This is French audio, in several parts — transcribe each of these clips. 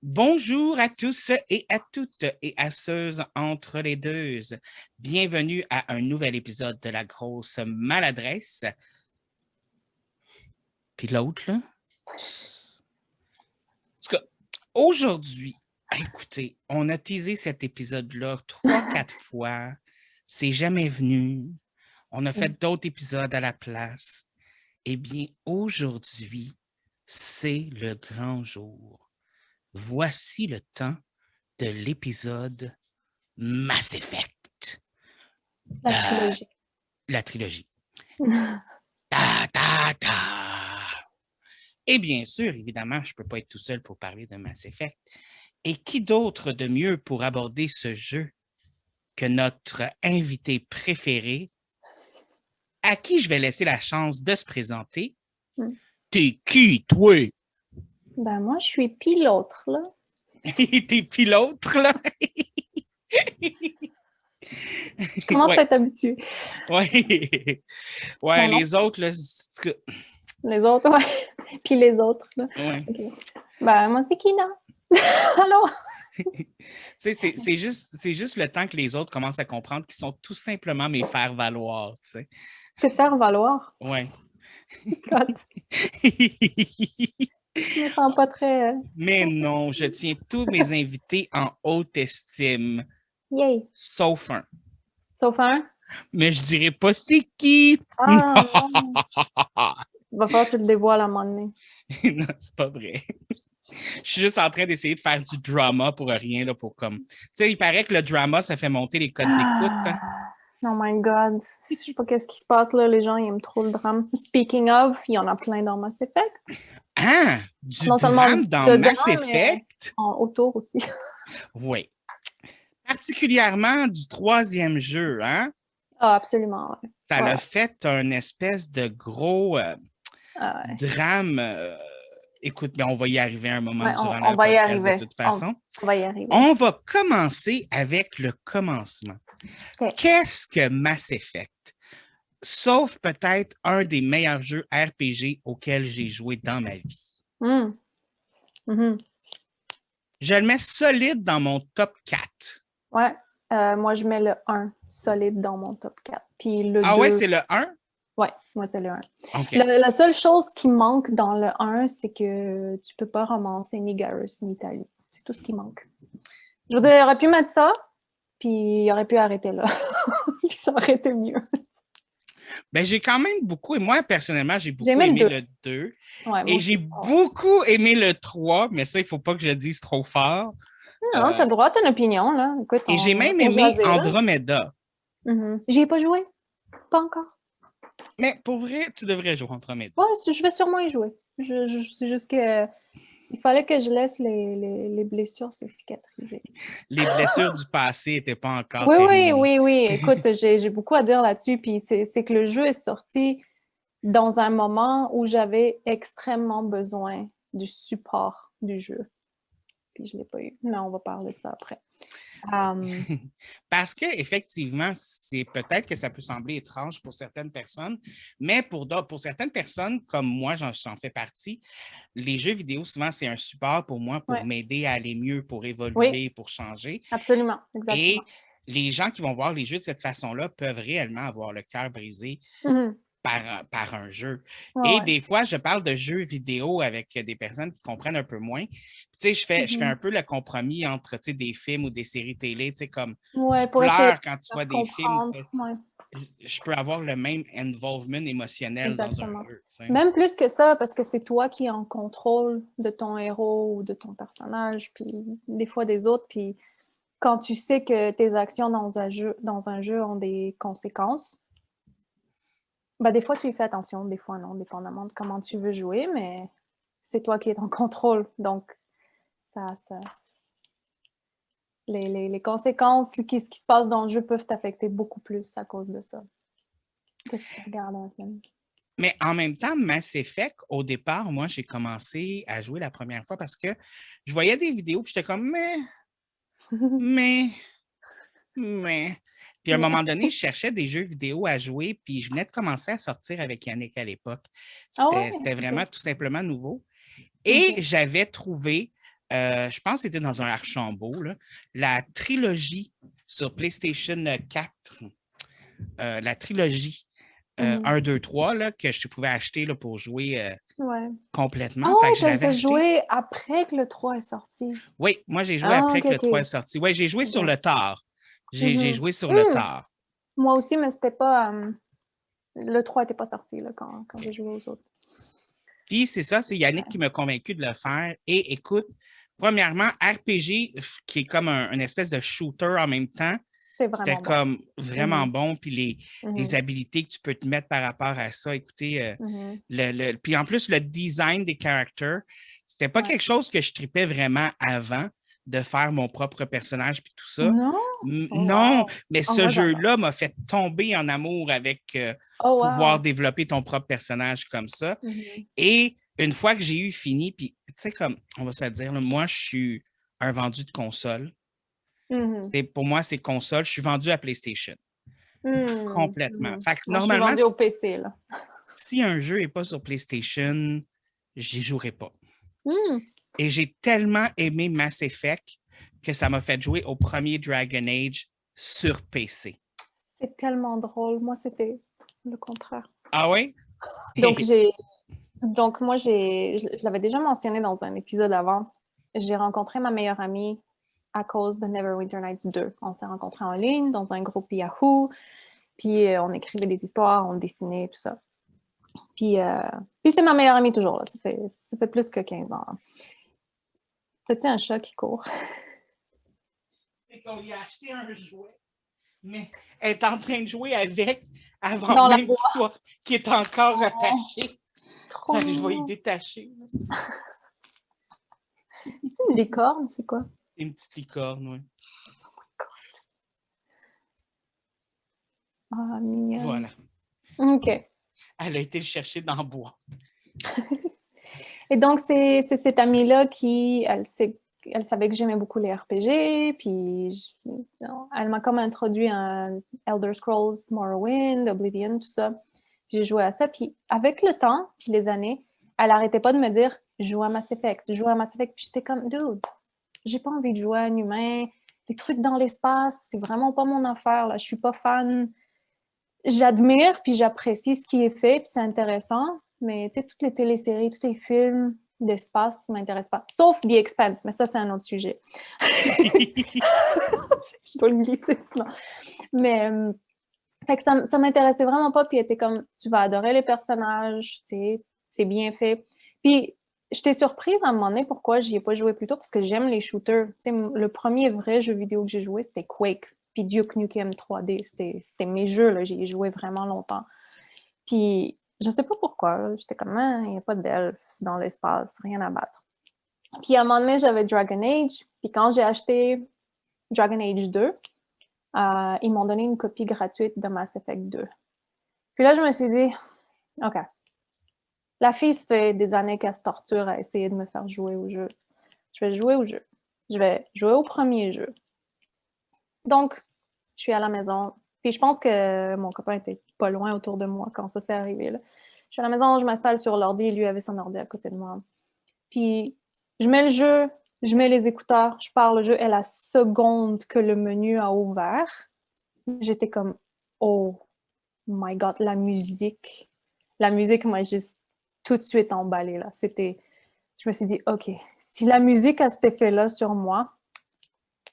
Bonjour à tous et à toutes et à ceux entre les deux. Bienvenue à un nouvel épisode de La Grosse Maladresse. Puis l'autre, là. En tout cas, aujourd'hui, écoutez, on a teasé cet épisode-là 3-4 fois. C'est jamais venu. On a fait d'autres épisodes à la place. Eh bien, aujourd'hui, c'est le grand jour. Voici le temps de l'épisode Mass Effect. La trilogie. La trilogie. Ta, ta, ta. Et bien sûr, évidemment, je ne peux pas être tout seul pour parler de Mass Effect. Et qui d'autre de mieux pour aborder ce jeu que notre invité préféré, à qui je vais laisser la chance de se présenter. T'es qui, toi? Ben, moi, je suis pilote, là. T'es pilote, là? Je commence à être habituée. Oui. Ouais, les autres, là, les autres, ouais. Puis les autres, là. Ouais. Okay. Ben, moi, c'est Kina. Allô? C'est juste le temps que les autres commencent à comprendre qu'ils sont tout simplement mes faire-valoir, tu sais. Te faire valoir? Ouais. Je me sens pas très... Mais non, je tiens tous mes invités en haute estime. Yay! Sauf un. Sauf un? Mais je dirais pas c'est qui! Ah, non! Va falloir que tu le dévoiles à un moment donné. Non, c'est pas vrai. Je suis juste en train d'essayer de faire du drama pour rien, là, pour comme... Tu sais, il paraît que le drama, ça fait monter les codes d'écoute. Hein? Oh my God! Je sais pas qu'est-ce qui se passe, là. Les gens, ils aiment trop le drame. Speaking of, il y en a plein dans Mass Effect. Ah! Du drame dans Mass Effect? Autour aussi. Oui. Particulièrement du troisième jeu, hein? Ah, absolument, ouais. Ça l'a fait un espèce de gros drame. Écoute, mais on va y arriver un moment durant le podcast de toute façon. On va y arriver. On va commencer avec le commencement. Okay. Qu'est-ce que Mass Effect? Sauf peut-être un des meilleurs jeux RPG auxquels j'ai joué dans ma vie. Je le mets solide dans mon top 4. Ouais. Moi, je mets le 1 solide dans mon top 4. Puis le 2... ouais, c'est le 1? Ouais, moi, c'est le 1. Okay. La seule chose qui manque dans le 1, c'est que tu peux pas ramasser ni Garrus ni Tali. C'est tout ce qui manque. Je veux dire, il aurait pu mettre ça, puis il aurait pu arrêter là. Puis ça aurait été mieux. Ben, j'ai quand même beaucoup, et moi, personnellement, j'ai beaucoup aimé le 2. Ouais, et j'ai beaucoup aimé le 3, mais ça, il ne faut pas que je le dise trop fort. Non, tu as le droit à ton opinion, là. Écoute, et j'ai même aimé Andromeda. J'y ai pas joué. Pas encore. Mais pour vrai, tu devrais jouer Andromeda. Ouais, je vais sûrement y jouer. C'est juste que il fallait que je laisse les blessures se cicatriser. Les blessures du passé n'étaient pas encore terminées. Oui. Écoute, j'ai beaucoup à dire là-dessus. Puis c'est que le jeu est sorti dans un moment où j'avais extrêmement besoin du support du jeu. Puis je ne l'ai pas eu. Mais on va parler de ça après. Parce qu'effectivement, c'est peut-être que ça peut sembler étrange pour certaines personnes, mais pour certaines personnes, comme moi, j'en fais partie, les jeux vidéo, souvent, c'est un support pour moi pour m'aider à aller mieux, pour évoluer, pour changer. Absolument, exactement. Et les gens qui vont voir les jeux de cette façon-là peuvent réellement avoir le cœur brisé par un jeu. Et des fois, je parle de jeux vidéo avec des personnes qui comprennent un peu moins. Tu sais, je fais un peu le compromis entre, tu sais, des films ou des séries télé, tu sais, comme tu pleures quand tu vois des films. Je peux avoir le même involvement émotionnel dans un jeu. T'sais. Même plus que ça, parce que c'est toi qui es en contrôle de ton héros ou de ton personnage, puis des fois des autres, puis quand tu sais que tes actions dans un jeu ont des conséquences, ben des fois tu y fais attention, des fois non, dépendamment de comment tu veux jouer, mais c'est toi qui es en contrôle, donc les conséquences, ce qui se passe dans le jeu peuvent t'affecter beaucoup plus à cause de ça que si tu regardes un film. Mais en même temps, Mass Effect, au départ, moi, j'ai commencé à jouer la première fois parce que je voyais des vidéos puis j'étais comme, mais. Puis à un moment donné, je cherchais des jeux vidéo à jouer puis je venais de commencer à sortir avec Yannick à l'époque. C'était vraiment tout simplement nouveau. Et j'avais trouvé je pense que c'était dans un Archambault, là, la trilogie sur PlayStation 4, la trilogie 1, 2, 3, là, que je pouvais acheter là, pour jouer Ouais. Ah complètement. Fait que je ouais, l'avais t'as acheté. joué après que le 3 est sorti. Oui, moi, j'ai joué Ah, après ok, que le ok. 3 est sorti. Oui, j'ai joué sur Ok. le tard. J'ai joué sur le tard. Moi aussi, mais c'était pas. Le 3 n'était pas sorti là, quand j'ai joué aux autres. Puis c'est ça, c'est Yannick qui m'a convaincu de le faire. Et écoute, premièrement, RPG, qui est comme une espèce de shooter en même temps, C'est c'était vraiment bon. comme vraiment bon. Puis les Mhm. habilités que tu peux te mettre par rapport à ça, écoutez, Mhm. puis en plus, le design des characters, c'était pas Ouais. quelque chose que je tripais vraiment avant de faire mon propre personnage puis tout ça. Non? Oh, Non, wow. mais Oh, ce moi, j'adore. jeu-là m'a fait tomber en amour avec Oh, pouvoir wow. développer ton propre personnage comme ça. Mhm. Et une fois que j'ai eu fini, puis tu sais, comme on va se le dire, là, moi, je suis un vendu de console. Mhm. Pour moi, c'est console. Je suis vendu à PlayStation. Mhm. Complètement. Mhm. Fait que Moi, je suis normalement, vendue au PC, là. si un jeu n'est pas sur PlayStation, j'y jouerai pas. Mhm. Et j'ai tellement aimé Mass Effect que ça m'a fait jouer au premier Dragon Age sur PC. C'est tellement drôle. Moi, c'était le contraire. Ah oui? Donc, moi, je l'avais déjà mentionné dans un épisode avant. J'ai rencontré ma meilleure amie à cause de Neverwinter Nights 2. On s'est rencontrés en ligne dans un groupe Yahoo, puis on écrivait des histoires, on dessinait, tout ça. Puis c'est ma meilleure amie toujours, là. Ça fait plus que 15 ans. T'as-tu un chat qui court? C'est qu'on lui a acheté un jouet, mais elle est en train de jouer avec avant Dans la même boîte. qu'il est encore attaché. Trop Fait que je vais y mignon. détacher. C'est une licorne, c'est quoi? C'est une petite licorne, oui. Ah, mignonne. Voilà. OK. Elle a été le chercher dans le bois. Et donc, c'est cette amie-là qui, elle savait que j'aimais beaucoup les RPG, puis elle m'a comme introduit à Elder Scrolls, Morrowind, Oblivion, tout ça. J'ai joué à ça, puis avec le temps, puis les années, elle arrêtait pas de me dire « joue à Mass Effect, joue à Mass Effect », puis j'étais comme « dude, j'ai pas envie de jouer à un humain, les trucs dans l'espace, c'est vraiment pas mon affaire, là, je suis pas fan. » J'admire, puis j'apprécie ce qui est fait, puis c'est intéressant, mais tu sais, toutes les téléséries, tous les films d'espace, ça m'intéresse pas. Sauf The Expanse, mais ça, c'est un autre sujet. Je dois le glisser, sinon. Mais, fait que ça m'intéressait vraiment pas, puis elle était comme, tu vas adorer les personnages, tu sais, c'est bien fait. Puis, j'étais surprise à un moment donné pourquoi j'y ai pas joué plus tôt, parce que j'aime les shooters. Tu sais, le premier vrai jeu vidéo que j'ai joué, c'était Quake, puis Duke Nukem 3D. C'était mes jeux, là, j'y ai joué vraiment longtemps. Puis, je sais pas pourquoi, j'étais comme, ah, il n'y a pas d'elfes dans l'espace, rien à battre. Puis, à un moment donné, j'avais Dragon Age, puis quand j'ai acheté Dragon Age 2, ils m'ont donné une copie gratuite de Mass Effect 2. Puis là, je me suis dit, OK, la fille, ça fait des années qu'elle se torture à essayer de me faire jouer au jeu. Je vais jouer au jeu. Je vais jouer au premier jeu. Donc, je suis à la maison. Puis je pense que mon copain était pas loin autour de moi quand ça s'est arrivé, là. Je suis à la maison, je m'installe sur l'ordi, lui avait son ordi à côté de moi. Puis je mets le jeu, je mets les écouteurs, je pars le jeu, et la seconde que le menu a ouvert, j'étais comme « Oh my God, la musique! » La musique m'a juste tout de suite emballée, là. Je me suis dit « OK, si la musique a cet effet-là sur moi,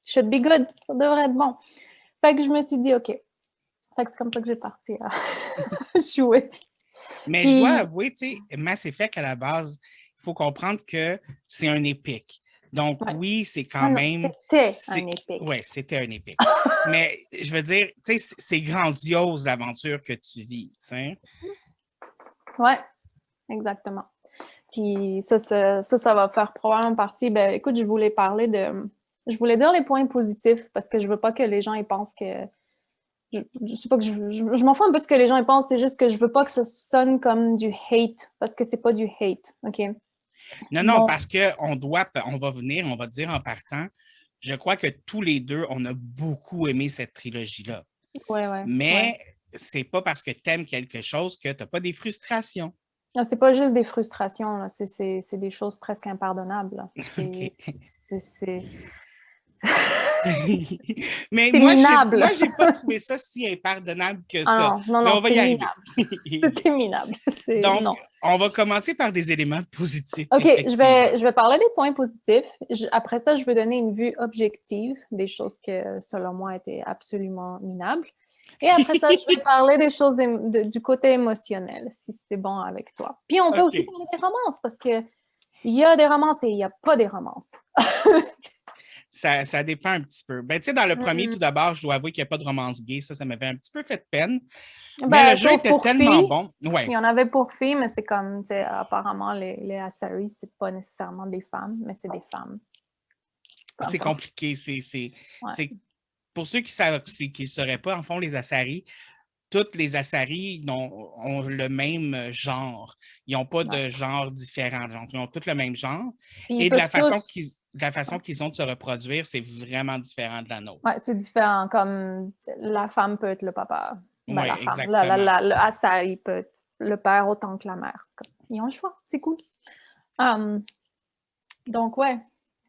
should be good, ça devrait être bon. » Fait que je me suis dit « OK. » Fait que c'est comme ça que j'ai parti à jouer. Mais Puis, je dois avouer, tu sais, Mass Effect, à la base, il faut comprendre que c'est un épique. Donc, ouais. oui, c'est quand Ah non, même... c'était un épique. Oui, c'était un épique. Mais je veux dire, tu sais, c'est grandiose l'aventure que tu vis, tu sais. Ouais, exactement. Puis ça va faire probablement partie. Ben, écoute, je voulais dire les points positifs parce que je veux pas que les gens ils pensent que. Je sais pas que je m'en fous un peu de ce que les gens ils pensent, c'est juste que je veux pas que ça sonne comme du hate parce que c'est pas du hate, OK? Non, Bon. parce qu'on on va dire en partant, je crois que tous les deux, on a beaucoup aimé cette trilogie-là. Ouais. Mais c'est pas parce que tu aimes quelque chose que tu n'as pas des frustrations. Ah, c'est pas juste des frustrations, là. C'est des choses presque impardonnables, là. OK. C'est Mais c'est minable. moi, j'ai pas trouvé ça si impardonnable que ça. Ah non, non, Mais non, on va c'était y arriver. minable. C'était minable. C'est Donc, non. on va commencer par des éléments positifs, OK, effectivement. je vais parler des points positifs. Après ça, je vais donner une vue objective des choses que, selon moi, étaient absolument minables. Et après ça, je vais parler des choses du côté émotionnel, si c'est bon avec toi. Puis on peut aussi OK. parler des romances, parce que il y a des romances et il n'y a pas des romances. Ça dépend un petit peu. Ben, tu sais, dans le premier, Mm-mm. tout d'abord, je dois avouer qu'il n'y a pas de romance gay. Ça m'avait un petit peu fait de peine. Mais le Ben, jeu sauf était pour tellement filles. bon. Il Ouais, y en avait pour filles, mais c'est comme, tu sais, apparemment, les Asari, c'est pas nécessairement des femmes, mais c'est des femmes. Peu c'est importe. compliqué. Ouais. C'est, pour ceux qui savent, qui ne sauraient pas, en fond, les Asari, toutes les Asari ont le même genre. Ils n'ont pas Ouais. de genre différent. Donc, ils ont tous le même genre. Puis ils Et de peuvent tous. la façon qu'ils ont de se reproduire, c'est vraiment différent de la nôtre. Ouais, c'est différent. Comme la femme peut être le papa. Ben, Oui, la femme. exactement. Le Asari peut être le père autant que la mère. Ils ont le choix. C'est cool. Donc, ouais,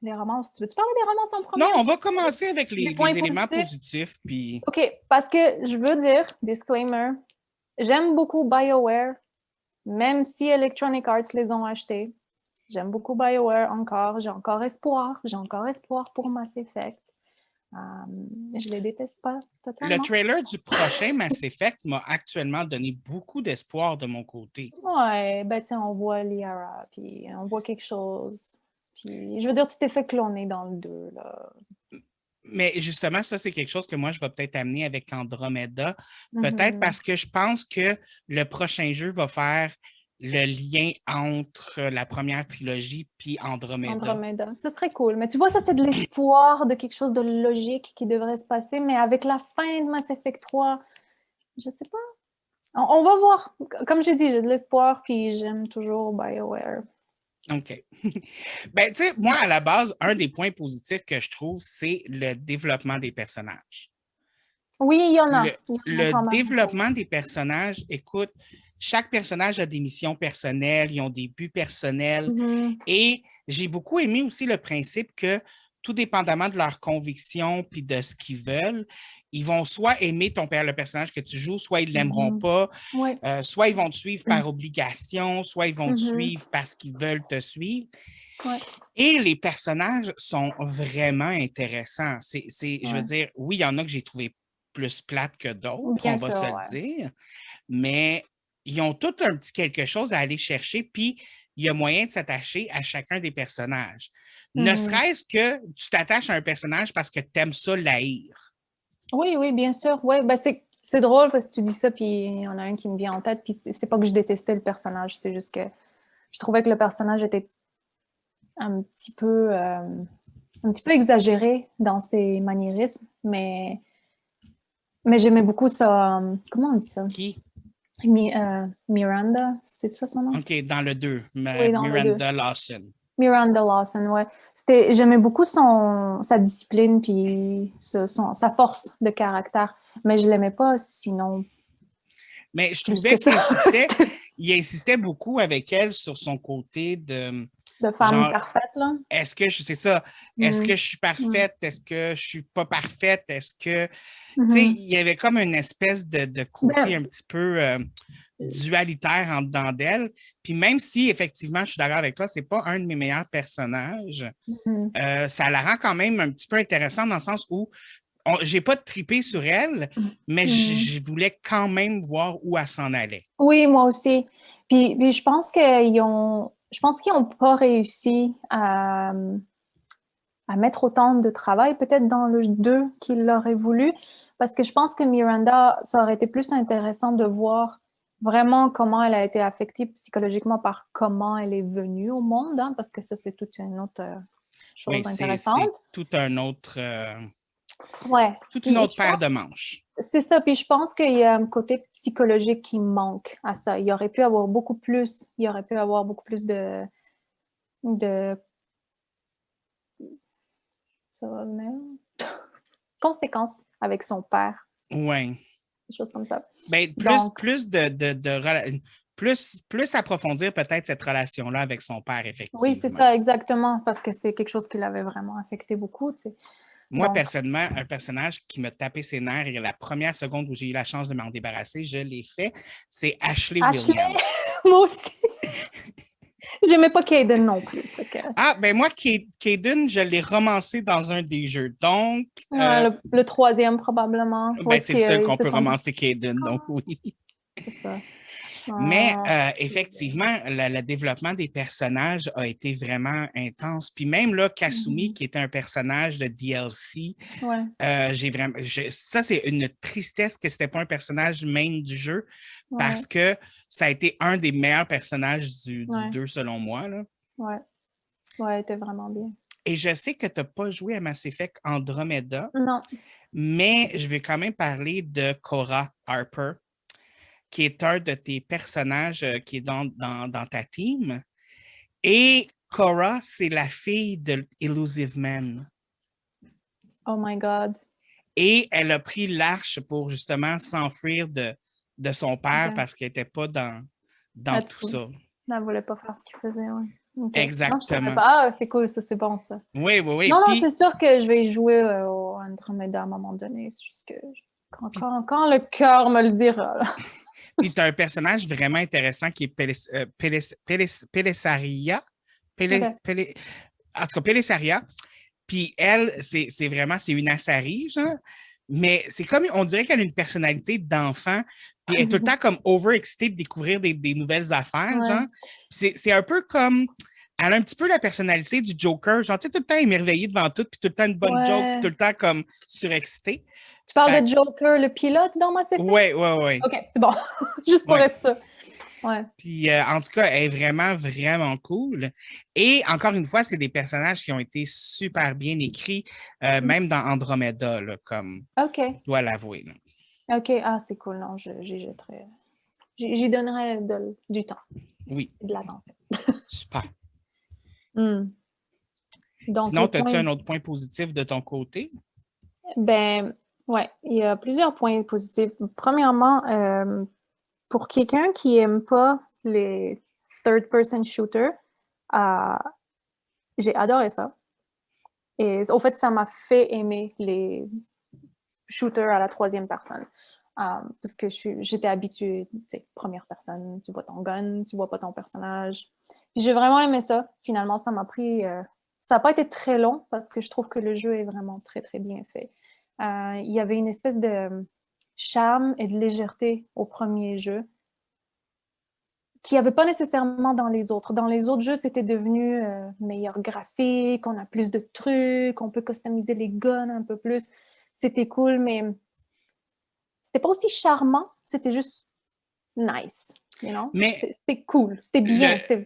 les romances. Tu veux-tu parler des romances en Non, premier ou on tu va veux commencer avec des points les éléments positifs? positifs. Puis, OK, parce que je veux dire, disclaimer, j'aime beaucoup BioWare, même si Electronic Arts les ont achetés. J'aime beaucoup BioWare encore. J'ai encore espoir. J'ai encore espoir pour Mass Effect. Je les déteste pas le totalement. trailer du prochain Mass Effect m'a actuellement donné beaucoup d'espoir de mon côté. Ouais, ben tu sais, on voit Liara, puis on voit quelque chose. Puis je veux dire, tu t'es fait cloner dans le 2, là. Mais justement, ça, c'est quelque chose que moi, je vais peut-être amener avec Andromeda. Peut-être Mhm. parce que je pense que le prochain jeu va faire le lien entre la première trilogie puis Andromeda. Andromeda. Ce serait cool. Mais tu vois, ça, c'est de l'espoir de quelque chose de logique qui devrait se passer. Mais avec la fin de Mass Effect 3, je sais pas. On va voir. Comme j'ai dit, j'ai de l'espoir, puis j'aime toujours BioWare. OK. Ben, tu sais, moi, à la base, un des points positifs que je trouve, c'est le développement des personnages. Oui, il y en Le, a. Il y en a le quand même beaucoup. développement des personnages, écoute, chaque personnage a des missions personnelles, ils ont des buts personnels. Mhm. Et j'ai beaucoup aimé aussi le principe que, tout dépendamment de leurs convictions puis de ce qu'ils veulent, ils vont soit aimer le personnage que tu joues, soit ils ne l'aimeront Mhm. pas, Oui. soit ils vont te suivre par obligation, soit ils vont te Mhm. suivre parce qu'ils veulent te suivre. Ouais. Et les personnages sont vraiment intéressants. Je veux Ouais. dire, oui, il y en a que j'ai trouvé plus plates que d'autres, on Bien va sûr, se le ouais. dire, mais ils ont tout un petit quelque chose à aller chercher, puis il y a moyen de s'attacher à chacun des personnages. Ne Mhm. serait-ce que tu t'attaches à un personnage parce que tu aimes ça l'haïr. Oui, oui, bien sûr. Ouais, ben c'est drôle parce que tu dis ça, puis il y en a un qui me vient en tête, puis c'est pas que je détestais le personnage, c'est juste que je trouvais que le personnage était un petit peu, un petit peu exagéré dans ses maniérismes, mais j'aimais beaucoup ça. Comment on dit ça? Qui? Miranda, c'était ça son nom? OK, dans le 2, Oui, dans le 2. Miranda Lawson. Miranda Lawson, ouais. J'aimais beaucoup sa discipline puis sa force de caractère, mais je l'aimais pas sinon Mais je plus trouvais que ça. il insistait beaucoup avec elle sur son côté de De femme genre, parfaite, là. c'est ça, est-ce Mm. que je suis Mm. parfaite? Est-ce que je suis pas parfaite? Est-ce que, tu sais, Mhm. il y avait comme une espèce de côté Ben, un petit peu dualitaire en dedans d'elle. Puis même si, effectivement, je suis d'accord avec toi, c'est pas un de mes meilleurs personnages, mhm. ça la rend quand même un petit peu intéressante dans le sens où j'ai pas tripé sur elle, mais Mhm. je voulais quand même voir où elle s'en allait. Oui, moi aussi. Puis je pense qu'ils n'ont pas réussi à mettre autant de travail, peut-être dans le 2 qu'ils l'auraient voulu, parce que je pense que Miranda, ça aurait été plus intéressant de voir vraiment comment elle a été affectée psychologiquement par comment elle est venue au monde, hein, parce que ça, c'est toute une autre Oui, chose intéressante. Ouais. toute une Puis autre je paire pense de manches. c'est ça, puis je pense qu'il y a un côté psychologique qui manque à ça. Il y aurait pu avoir beaucoup plus de ça va venir, conséquences avec son père, Oui. des choses comme ça. Ben, Donc, plus approfondir peut-être cette relation-là avec son père, Oui, c'est effectivement. ça, exactement, parce que c'est quelque chose qui l'avait vraiment affecté beaucoup, tu sais. Moi, Donc, personnellement, un personnage qui me tapait ses nerfs et la première seconde où j'ai eu la chance de m'en débarrasser, je l'ai fait, c'est Ashley Ashley, Williams. moi aussi. J'aimais pas Kaden non plus. Ah, ben moi, Caden, je l'ai romancé dans un des jeux. Donc, Ouais, le troisième, probablement. Où ben, est-ce c'est le seul qu'ils qu'on se peut sont dit. romancer Caden, donc oui. C'est ça. Mais Ah, effectivement, le développement des personnages a été vraiment intense. Puis même là, Kasumi, qui était un personnage de DLC, ouais. ça, c'est une tristesse que c'était pas un personnage main du jeu Ouais. parce que ça a été un des meilleurs personnages du Ouais. 2, selon moi. Là. Ouais. Ouais, elle était vraiment bien. Et je sais que tu n'as pas joué à Mass Effect Andromeda, Non. mais je vais quand même parler de Cora Harper, qui est un de tes personnages qui est dans ta team. Et Cora, c'est la fille de Illusive Man. Oh my God. Et elle a pris l'arche pour justement s'enfuir de son père Ok. parce qu'elle n'était pas dans tout ça. Elle voulait pas faire ce qu'il faisait, ouais. Ok. Non, je savais Exactement. pas. Ah, c'est cool, ça, c'est bon, ça. Oui, oui, oui. Non, non, c'est Puis, sûr que je vais y jouer au Andromeda à un moment donné. C'est juste que quand le cœur me le dira, là. puis tu as un personnage vraiment intéressant qui est Pelessaria. Ok. En tout cas, Pelessaria. Puis elle, c'est vraiment, c'est une Asari, genre. Mais c'est comme, on dirait qu'elle a une personnalité d'enfant, puis elle est tout le temps comme overexcitée de découvrir des nouvelles affaires, Ouais. genre. C'est un peu comme, elle a un petit peu la personnalité du Joker, genre, tu sais, tout le temps émerveillée devant tout, puis tout le temps une bonne joke, puis Ouais. tout le temps comme surexcitée. Tu parles Fait de Joker, le pilote dans Mass Effect? ouais, ouais, ouais. Ok, c'est bon. Juste pour Ouais. être ça. Ouais. Puis, en tout cas, elle est vraiment, vraiment cool. Et encore une fois, c'est des personnages qui ont été super bien écrits, même dans Andromeda, là, comme Ok. je dois l'avouer. Là. Ok. Ah, c'est cool. Non, j'y jetterai. J'y donnerai du temps Oui, et de l'attention. super. Hmm. Donc, Sinon, les as-tu points. un autre point positif de ton côté? Ben, ouais, il y a plusieurs points positifs. Premièrement, pour quelqu'un qui aime pas les third-person shooters, euh, j'ai adoré ça. Et au fait, ça m'a fait aimer les shooters à la troisième personne. Parce que j'étais habituée, tu sais, première personne, tu vois ton gun, tu vois pas ton personnage. Puis j'ai vraiment aimé ça. Finalement, ça m'a pris. Ça n'a pas été très long parce que je trouve que le jeu est vraiment très, très bien fait. Il y avait une espèce de charme et de légèreté au premier jeu qu'il n'y avait pas nécessairement dans les autres. Dans les autres jeux, c'était devenu meilleur graphique, on a plus de trucs, on peut customiser les guns un peu plus. C'était cool, mais c'était pas aussi charmant, c'était juste nice, you know? Mais, C'était cool, c'était bien, je,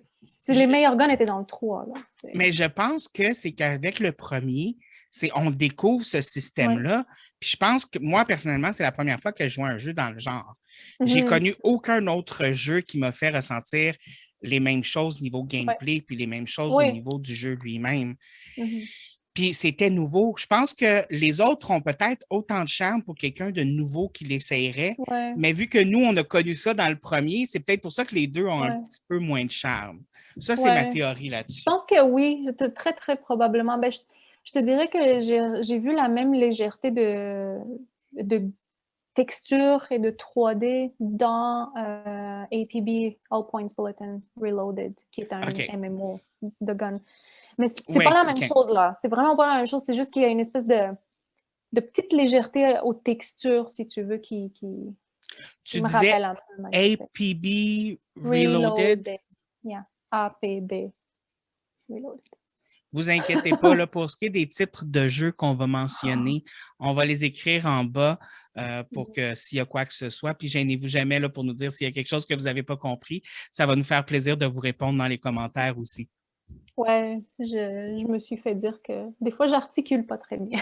les meilleurs guns étaient dans le 3, là. mais je pense que c'est qu'avec le premier, on découvre ce Ouais. système-là. Puis je pense que moi, personnellement, c'est la première fois que je joue à un jeu dans le genre. J'ai Mhm. connu aucun autre jeu qui m'a fait ressentir les mêmes choses niveau Ouais. gameplay, puis les mêmes choses au Oui. niveau du jeu lui-même. Mhm. Puis c'était nouveau. Je pense que les autres ont peut-être autant de charme pour quelqu'un de nouveau qui l'essayerait, Ouais. mais vu que nous, on a connu ça dans le premier, c'est peut-être pour ça que les deux ont un Ouais. petit peu moins de charme. Ça, c'est ma Ouais. théorie Je là-dessus. pense que oui, très, très probablement. Ben, je te dirais que j'ai vu la même légèreté de texture et de 3D dans APB, All Points Bulletin Reloaded, qui est un OK. MMO de gun. Mais c'est pas Oui, la même OK. chose là. C'est vraiment pas la même chose. C'est juste qu'il y a une espèce de petite légèreté aux textures, si tu veux, qui Tu me rappelle disais un peu Mass Effect. APB Reloaded. Reloaded. Yeah. APB Reloaded. Vous inquiétez pas, là, pour ce qui est des titres de jeux qu'on va mentionner, on va les écrire en bas pour que s'il y a quoi que ce soit, puis gênez-vous jamais là, pour nous dire s'il y a quelque chose que vous n'avez pas compris. Ça va nous faire plaisir de vous répondre dans les commentaires aussi. Ouais, je me suis fait dire que des fois, j'articule pas très bien.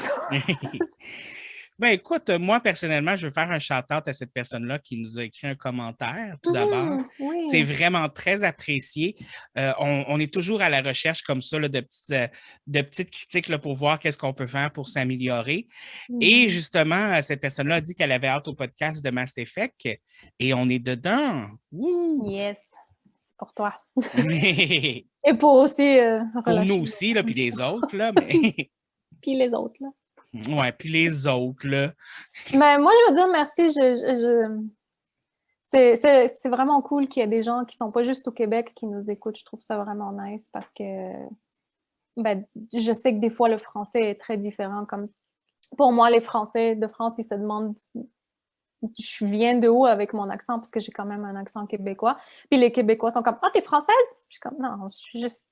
Ben écoute, moi personnellement, je veux faire un shout-out à cette personne-là qui nous a écrit un commentaire, tout d'abord. C'est Oui. vraiment très apprécié. On est toujours à la recherche comme ça là, de petites critiques là, pour voir qu'est-ce qu'on peut faire pour s'améliorer. Et justement, cette personne-là a dit qu'elle avait hâte au podcast de Mass Effect et on est dedans. Wouh! Yes, pour toi. Et Et pour aussi pour nous relâcher. aussi, là, puis les autres, là, mais Puis les autres, là. ouais, puis les autres, là. Mais moi, je veux dire merci. C'est vraiment cool qu'il y ait des gens qui sont pas juste au Québec qui nous écoutent. Je trouve ça vraiment nice parce que ben, je sais que des fois, le français est très différent. Comme pour moi, les Français de France, ils se demandent je viens de où avec mon accent parce que j'ai quand même un accent québécois. Puis les Québécois sont comme ah, t'es française? Je suis comme non, je suis juste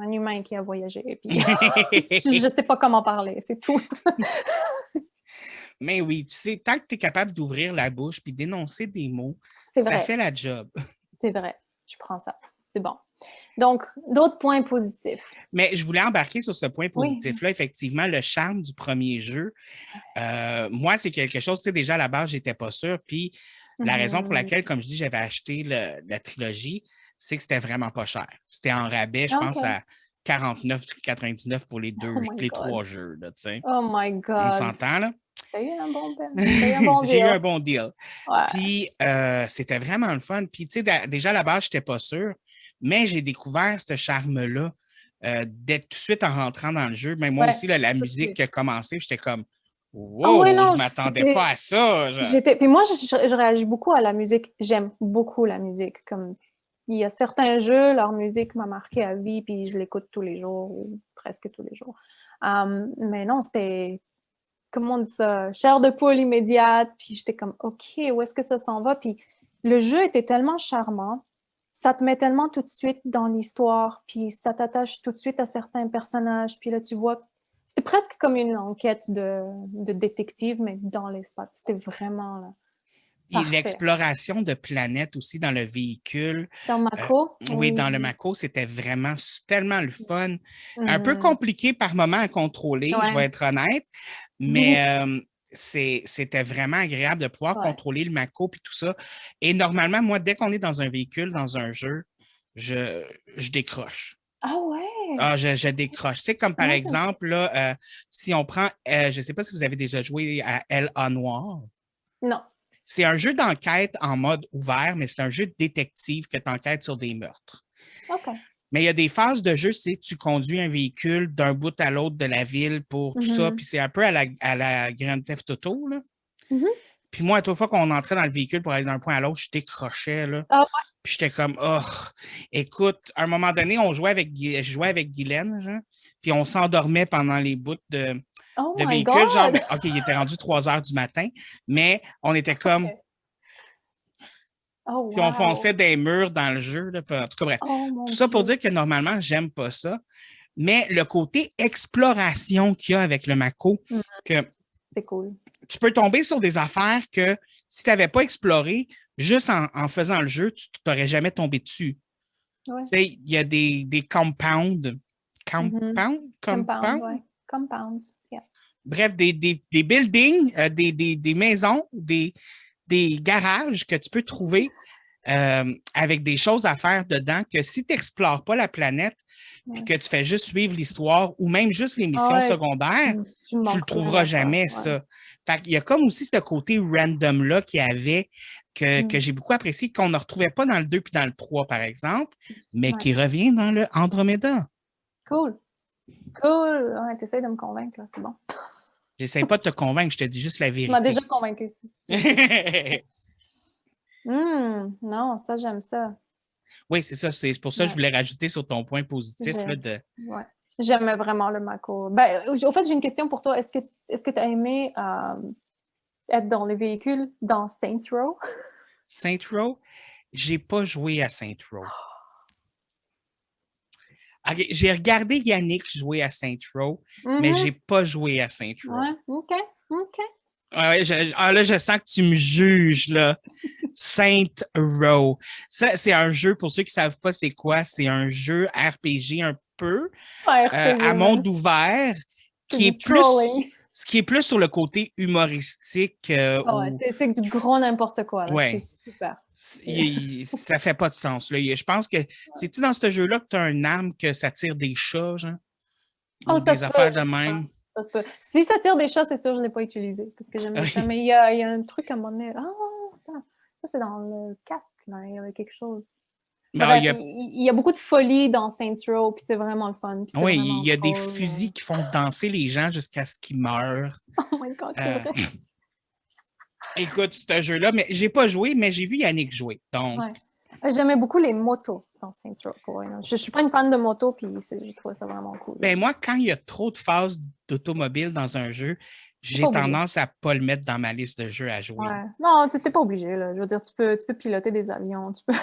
un humain qui a voyagé. Puis je sais pas comment parler, c'est tout. Mais oui, tu sais, tant que tu es capable d'ouvrir la bouche puis d'énoncer des mots, C'est ça vrai. fait la job. C'est vrai. Je prends ça. C'est bon. Donc, d'autres points positifs. Mais je voulais embarquer sur ce point Oui. positif-là, effectivement, le charme du premier jeu. Moi, c'est quelque chose, tu sais, déjà à la base, j'étais pas sûr. Puis la raison pour laquelle, comme je dis, j'avais acheté la trilogie, c'est que c'était vraiment pas cher. C'était en rabais, je pense, OK. à 49,99 pour les Oh my God. 3 jeux, là, tu sais. Oh my On God. s'entend, là? T'as eu un bon deal. J'ai eu un bon deal. Ouais. Puis, c'était vraiment le fun. Puis, tu sais, déjà à la base, je n'étais pas sûr, mais j'ai découvert ce charme-là d'être tout de suite en rentrant dans le jeu. Mais moi Ouais, aussi, là, la tout de musique suite. qui a commencé, j'étais comme, Ah ouais, wow, je non, ne m'attendais pas à ça. Puis moi, je réagis beaucoup à la musique. J'aime beaucoup la musique. Comme il y a certains jeux, leur musique m'a marqué à vie, puis je l'écoute tous les jours, ou presque tous les jours. Mais non, c'était, comment on dit ça, chair de poule immédiate, puis j'étais comme, OK, où est-ce que ça s'en va? Puis le jeu était tellement charmant, ça te met tellement tout de suite dans l'histoire, puis ça t'attache tout de suite à certains personnages, puis là, tu vois, c'était presque comme une enquête de détective, mais dans l'espace. C'était vraiment là, Et parfait. l'exploration de planètes aussi dans le véhicule. Dans Mako? Oui, dans le Mako, c'était vraiment tellement le fun. Un peu Mhm. compliqué par moment à contrôler, je vais Ouais. être honnête, mais c'était vraiment agréable de pouvoir Ouais. contrôler le Mako et tout ça. Et normalement, moi, dès qu'on est dans un véhicule, dans un jeu, je décroche. Ah ouais! Ah, je décroche. Tu sais, comme par Moi, exemple, là, si on prend, je ne sais pas si vous avez déjà joué à L.A. Noire. non. C'est un jeu d'enquête en mode ouvert, mais c'est un jeu de détective que tu enquêtes sur des meurtres. OK. Mais il y a des phases de jeu, c'est tu conduis un véhicule d'un bout à l'autre de la ville pour tout ça, puis c'est un peu à la Grand Theft Auto, là. Puis moi, à toute fois qu'on entrait dans le véhicule pour aller d'un point à l'autre, je décrochais, là. Ah ouais. Puis j'étais comme, oh, écoute, à un moment donné, je jouais avec Guylaine, genre, puis on s'endormait pendant les bouts de Oh my véhicule. Genre, God! OK, il était rendu 3 heures du matin, mais on était comme, Okay. Oh puis on wow! fonçait des murs dans le jeu. Là, en tout cas, bref. Oh mon Tout ça pour Dieu! dire que normalement, j'aime pas ça. Mais le côté exploration qu'il y a avec le Mako, que C'est cool. tu peux tomber sur des affaires que si tu n'avais pas exploré, juste en faisant le jeu, tu n'aurais jamais tombé dessus. Ouais. Tu sais, il y a des compounds. Compound, Compound? ouais. Compounds, yeah. Bref, des buildings, des maisons, des garages que tu peux trouver avec des choses à faire dedans que si tu n'explores pas la planète puis que tu fais juste suivre l'histoire ou même juste les missions secondaires, tu ne le trouveras jamais, ça. Fait qu'il y a comme aussi ce côté random-là qu'il y avait que j'ai beaucoup apprécié, qu'on ne retrouvait pas dans le 2 puis dans le 3, par exemple, mais qui revient dans le Andromeda. Cool. Cool. Ouais, t'essayes de me convaincre, là. C'est bon. J'essaie pas de te convaincre, je te dis juste la vérité. Tu m'as déjà convaincu. Non, ça, j'aime ça. Oui, c'est ça. C'est pour ça que je voulais rajouter sur ton point positif. Là, Ouais. J'aimais vraiment le Mako. Ben, au fait, j'ai une question pour toi. Est-ce que tu as aimé être dans les véhicules dans Saints Row? Saints Row? J'ai pas joué à Saints Row. Okay, j'ai regardé Yannick jouer à Saints Row, mais j'ai pas joué à Saints Row. Ouais, OK. Ouais, là, je sens que tu me juges, là. Saint Row. Ça, c'est un jeu, pour ceux qui ne savent pas c'est quoi, c'est un jeu RPG un peu, à monde ouvert, qui est plus... Ce qui est plus sur le côté humoristique. C'est du gros n'importe quoi. Là. Ouais. C'est super. Ça fait pas de sens. Là. Je pense que c'est-tu dans ce jeu-là que tu as une arme que ça tire des chats, genre? Ou des affaires de même? Ça se peut. Si ça tire des chats, c'est sûr que je ne l'ai pas utilisé parce que j'aime les chats. Mais il y a un truc à un moment donné. Ah, ça c'est dans le 4, là. Il y avait quelque chose. Bref, il y a beaucoup de folie dans Saints Row, puis c'est vraiment le fun. Oui, il y a des fusils qui font danser les gens jusqu'à ce qu'ils meurent. Oh my God, c'est vrai. Écoute, ce jeu-là, mais j'ai pas joué, mais j'ai vu Yannick jouer. Donc... Ouais. J'aimais beaucoup les motos dans Saints Row. Je suis pas une fan de moto, puis je trouve ça vraiment cool. Ben moi, quand il y a trop de phases d'automobile dans un jeu, j'ai tendance à pas le mettre dans ma liste de jeux à jouer. Ouais. Non, tu n'es pas obligé. Là. Je veux dire, tu peux piloter des avions. Tu peux...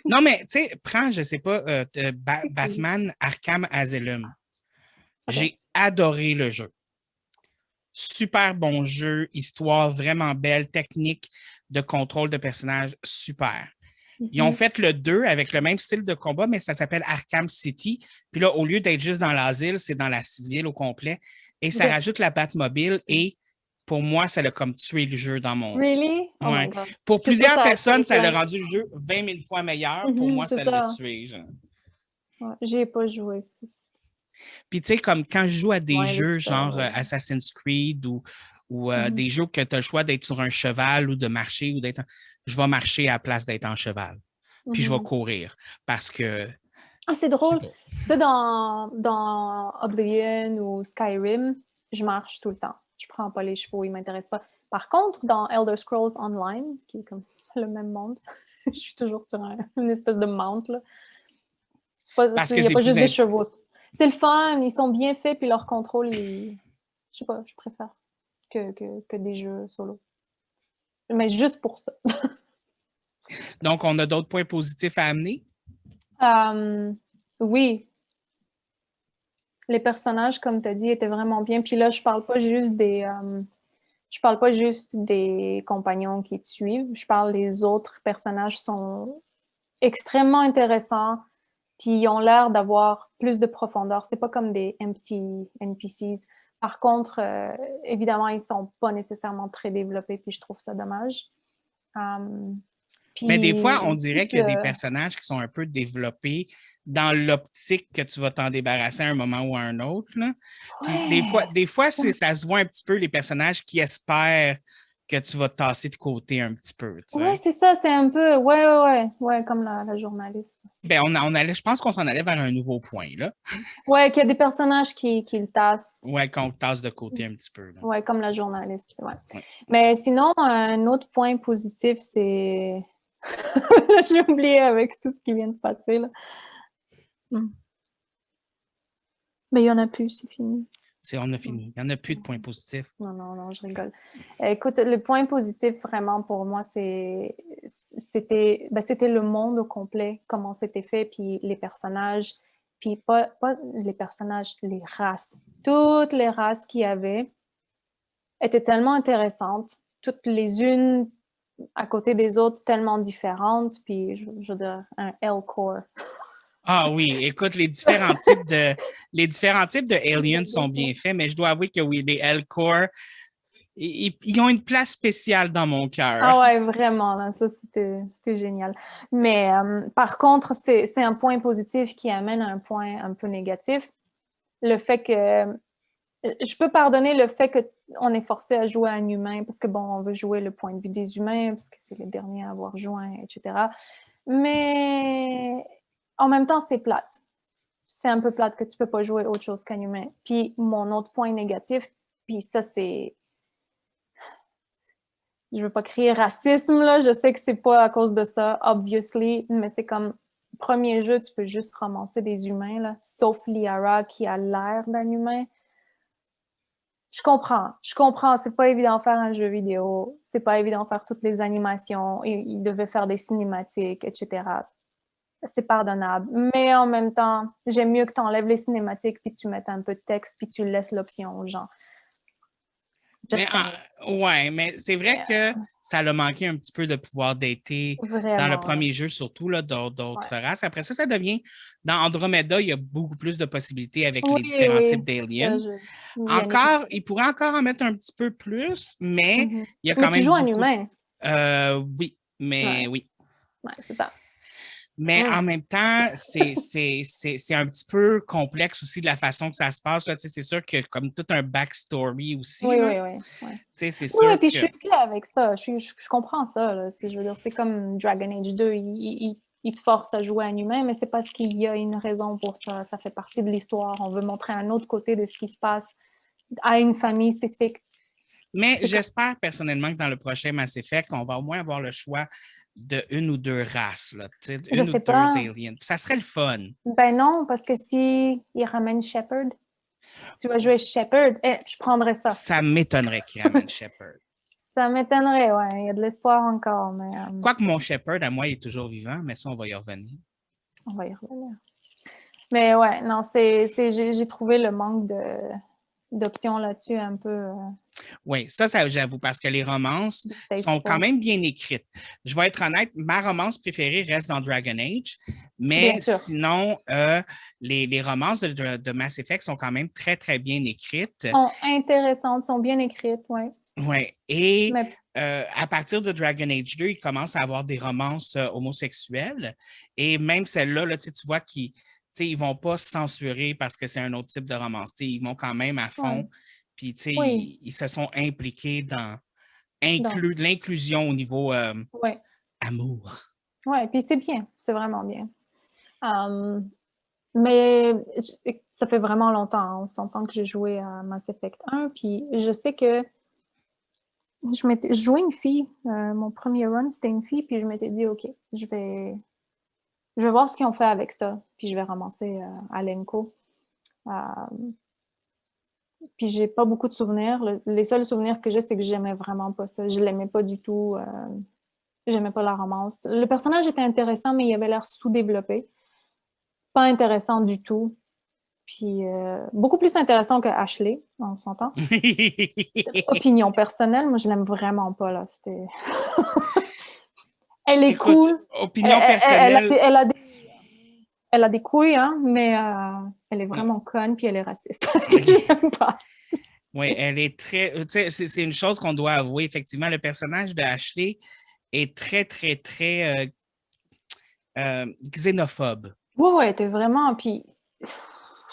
Non, mais tu sais, prends, je sais pas, Batman Arkham Asylum. Okay. J'ai adoré le jeu. Super bon jeu, histoire vraiment belle, technique de contrôle de personnages, super. Ils ont fait le 2 avec le même style de combat, mais ça s'appelle Arkham City. Puis là, au lieu d'être juste dans l'asile, c'est dans la ville au complet. Et ça rajoute la Batmobile et pour moi, ça l'a comme tué le jeu dans mon... Really? Oh my God. Pour plusieurs personnes, ça l'a rendu le jeu 20 000 fois meilleur. Pour moi, ça l'a tué. Genre. Ouais, j'y ai pas joué. Puis tu sais, comme quand je joue à des jeux genre Assassin's Creed ou des jeux que tu as le choix d'être sur un cheval ou de marcher ou d'être... Je vais marcher à la place d'être en cheval. Puis je vais courir parce que... Ah, c'est drôle. Tu sais, dans Oblivion ou Skyrim, je marche tout le temps. Je prends pas les chevaux, ils m'intéressent pas. Par contre, dans Elder Scrolls Online, qui est comme le même monde, je suis toujours sur une espèce de mount, là. Il n'y a pas juste des chevaux. C'est le fun, ils sont bien faits, puis leur contrôle, je sais pas, je préfère que des jeux solo. Mais juste pour ça. Donc, on a d'autres points positifs à amener? Oui. Les personnages, comme tu as dit, étaient vraiment bien. Puis là, je parle pas juste des compagnons qui te suivent. Je parle des autres personnages sont extrêmement intéressants. Puis ils ont l'air d'avoir plus de profondeur. C'est pas comme des empty NPCs. Par contre, évidemment, ils sont pas nécessairement très développés. Puis je trouve ça dommage. Mais des fois, on dirait qu'il y a des personnages qui sont un peu développés dans l'optique que tu vas t'en débarrasser à un moment ou à un autre. Là. Puis des fois ça se voit un petit peu les personnages qui espèrent que tu vas te tasser de côté un petit peu. Oui, c'est ça, c'est un peu... Ouais, comme la journaliste. Ben, je pense qu'on s'en allait vers un nouveau point, là. Ouais, qu'il y a des personnages qui le tassent. Ouais, qu'on tasse de côté un petit peu. Là. Ouais, comme la journaliste, ouais. Mais sinon, un autre point positif, c'est... J'ai oublié avec tout ce qui vient de se passer, là. Mais il n'y en a plus, c'est fini. On a fini. Il n'y en a plus de points positifs. Non, je rigole. Écoute, le point positif, vraiment, pour moi, c'était le monde au complet, comment c'était fait, puis les personnages, puis pas les personnages, les races. Toutes les races qu'il y avait étaient tellement intéressantes, toutes les unes à côté des autres, tellement différentes, puis je veux dire, un L-Core. Ah oui, écoute, les différents types de aliens sont bien faits, mais je dois avouer que oui, les L-Core, ils ont une place spéciale dans mon cœur. Ah ouais, vraiment, là, ça c'était génial. Mais par contre, c'est un point positif qui amène à un point un peu négatif. Le fait que je peux pardonner le fait qu'on est forcé à jouer à un humain parce que bon, on veut jouer le point de vue des humains parce que c'est les derniers à avoir joint, etc. Mais en même temps, c'est plate. C'est un peu plate que tu peux pas jouer autre chose qu'un humain. Puis mon autre point négatif, puis ça c'est... Je veux pas crier racisme, là. Je sais que c'est pas à cause de ça, obviously, mais c'est comme... Premier jeu, tu peux juste ramasser des humains, là, sauf Liara qui a l'air d'un humain. Je comprends. C'est pas évident de faire un jeu vidéo. C'est pas évident de faire toutes les animations. Il devait faire des cinématiques, etc. C'est pardonnable. Mais en même temps, j'aime mieux que tu enlèves les cinématiques puis tu mettes un peu de texte puis tu laisses l'option aux gens. Mais c'est vrai que ça a manqué un petit peu de pouvoir dater dans le premier jeu, surtout là, d'autres races. Après ça devient Dans Andromeda, il y a beaucoup plus de possibilités avec les Oui, différents oui. types d'aliens. Yannick. Il pourrait encore en mettre un petit peu plus, mais Mhm. il y a Mais quand tu même joues un beaucoup. humain. Oui, mais Ouais, oui. ouais, c'est ça. Mais Mm. en même temps, c'est un petit peu complexe aussi de la façon que ça se passe. Là. C'est sûr qu'il y a comme tout un backstory aussi. Oui, Là. oui, oui. Ouais. C'est Oui, oui, sûr puis je que. suis OK avec ça. Je comprends ça. Là. Je veux dire, c'est comme Dragon Age 2. Il te force à jouer un humain, mais c'est parce qu'il y a une raison pour ça. Ça fait partie de l'histoire. On veut montrer un autre côté de ce qui se passe à une famille spécifique. Mais C'est comme... j'espère personnellement que dans le prochain Mass Effect, on va au moins avoir le choix de une ou deux races, là, Je une ou sais deux pas. aliens. Ça serait le fun. Ben non, parce que si il ramène Shepard, tu vas jouer Shepard, je prendrais ça. Ça m'étonnerait qu'il ramène Shepard. Ça m'étonnerait, ouais. Il y a de l'espoir encore, mais Quoique mon Shepard, à moi, il est toujours vivant, mais ça, on va y revenir. on va y revenir. Mais ouais, non, j'ai trouvé le manque d'options là-dessus un peu Oui, ça j'avoue, parce que les romances sont quand distasteful. même bien écrites. Je vais être honnête, ma romance préférée reste dans Dragon Age, Bien mais sûr. sinon, les romances de Mass Effect sont quand même très, très bien écrites. Sont intéressantes, sont bien écrites, ouais. Oui, et Mais à partir de Dragon Age 2, il commence à avoir des romances homosexuelles. Et même celle-là, là, tu vois qu'ils ne vont pas se censurer parce que c'est un autre type de romance. Ils vont quand même à ouais, fond. Puis, oui, ils se sont impliqués dans donc, l'inclusion au niveau ouais, amour. ouais, puis c'est bien, c'est vraiment bien. Mais ça fait vraiment longtemps, hein. On s'entend que j'ai joué à Mass Effect 1, puis je sais que je jouais une fille, mon premier run, c'était une fille, puis je m'étais dit, OK, je vais voir ce qu'ils ont fait avec ça, puis je vais ramasser Alenko. Euh, puis j'ai pas beaucoup de souvenirs. Les seuls souvenirs que j'ai, c'est que j'aimais vraiment pas ça. Je l'aimais pas du tout. J'aimais pas la romance. Le personnage était intéressant, mais il avait l'air sous-développé. Pas intéressant du tout. Puis beaucoup plus intéressant que Ashley, on s'entend. Opinion personnelle, moi je l'aime vraiment pas là. Elle est Écoute, cool. opinion personnelle. Elle a des couilles, hein, mais elle est vraiment conne puis elle est raciste. Oui, Je l'aime pas. elle est très. C'est une chose qu'on doit avouer. Effectivement, le personnage de Ashley est très, très, très xénophobe. Ouais, ouais, t'es vraiment. Puis je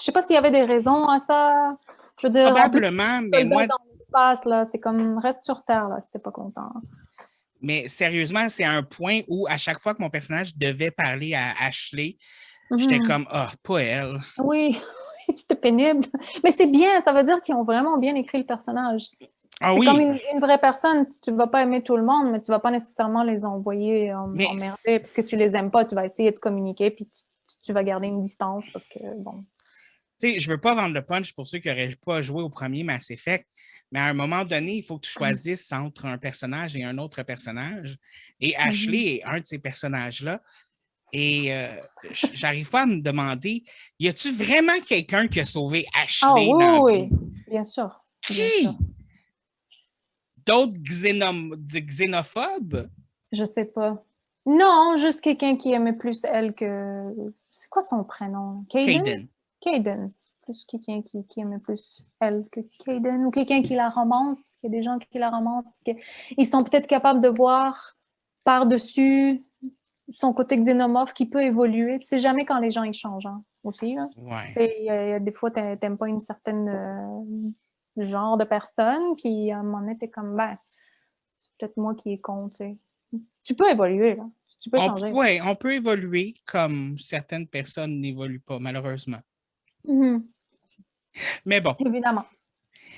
sais pas s'il y avait des raisons à ça. Je veux dire, en plus, Probablement, mais soldat moi, dans l'espace, là, c'est comme reste sur Terre, là, si t'es pas content. mais sérieusement, c'est un point où à chaque fois que mon personnage devait parler à Ashley, j'étais Mhm. comme, ah, pas elle. Oui, c'était pénible. Mais c'est bien, ça veut dire qu'ils ont vraiment bien écrit le personnage. Ah C'est comme oui, une vraie personne. Tu vas pas aimer tout le monde, mais tu vas pas nécessairement les envoyer mais emmerder parce que tu les aimes pas. Tu vas essayer de communiquer, puis tu vas garder une distance parce que, bon. tu sais, je veux pas vendre le punch pour ceux qui n'auraient pas joué au premier Mass Effect, mais à un moment donné, il faut que tu choisisses entre un personnage et un autre personnage. Et Ashley est un de ces personnages-là. Et j'arrive pas à me demander, y a-tu vraiment quelqu'un qui a sauvé Ah Ashley oui, dans la oui, vie? oui, bien sûr. Bien sûr. Qui? D'autres xénophobes? Je sais pas. Non, juste quelqu'un qui aimait plus elle que. C'est quoi son prénom? Caden? Caden. Caden. Plus quelqu'un qui aimait plus elle que Caden. Ou quelqu'un qui la romance, parce qu'il y a des gens qui la romancent, parce qu'ils sont peut-être capables de voir par-dessus son côté xénomorphe qui peut évoluer. Tu sais jamais quand les gens ils changent, hein, aussi. Là. Ouais. Tu sais, il y a des fois, t'aimes pas une certaine genre de personne, puis à un moment donné, t'es comme, ben, c'est peut-être moi qui est con, tu sais. Tu peux évoluer, là. Tu peux changer. Ouais, on peut évoluer comme certaines personnes n'évoluent pas, malheureusement. Mais bon. Évidemment.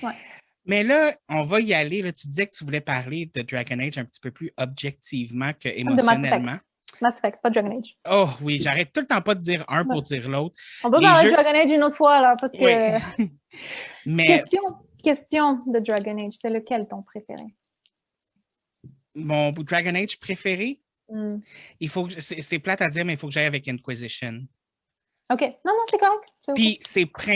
Ouais. Mais là, on va y aller. Là, tu disais que tu voulais parler de Dragon Age un petit peu plus objectivement que De Mass émotionnellement. Effect. Mass Effect, pas Dragon Age. Oh oui, j'arrête tout le temps pas de dire un pour Ouais. dire l'autre. On peut Les parler de jeux. Dragon Age une autre fois, là, parce Oui. que... Mais Question de Dragon Age. C'est lequel ton préféré? mon Dragon Age préféré, Hmm. c'est plate à dire, mais il faut que j'aille avec Inquisition. OK. Non, non, c'est correct. C'est OK. Puis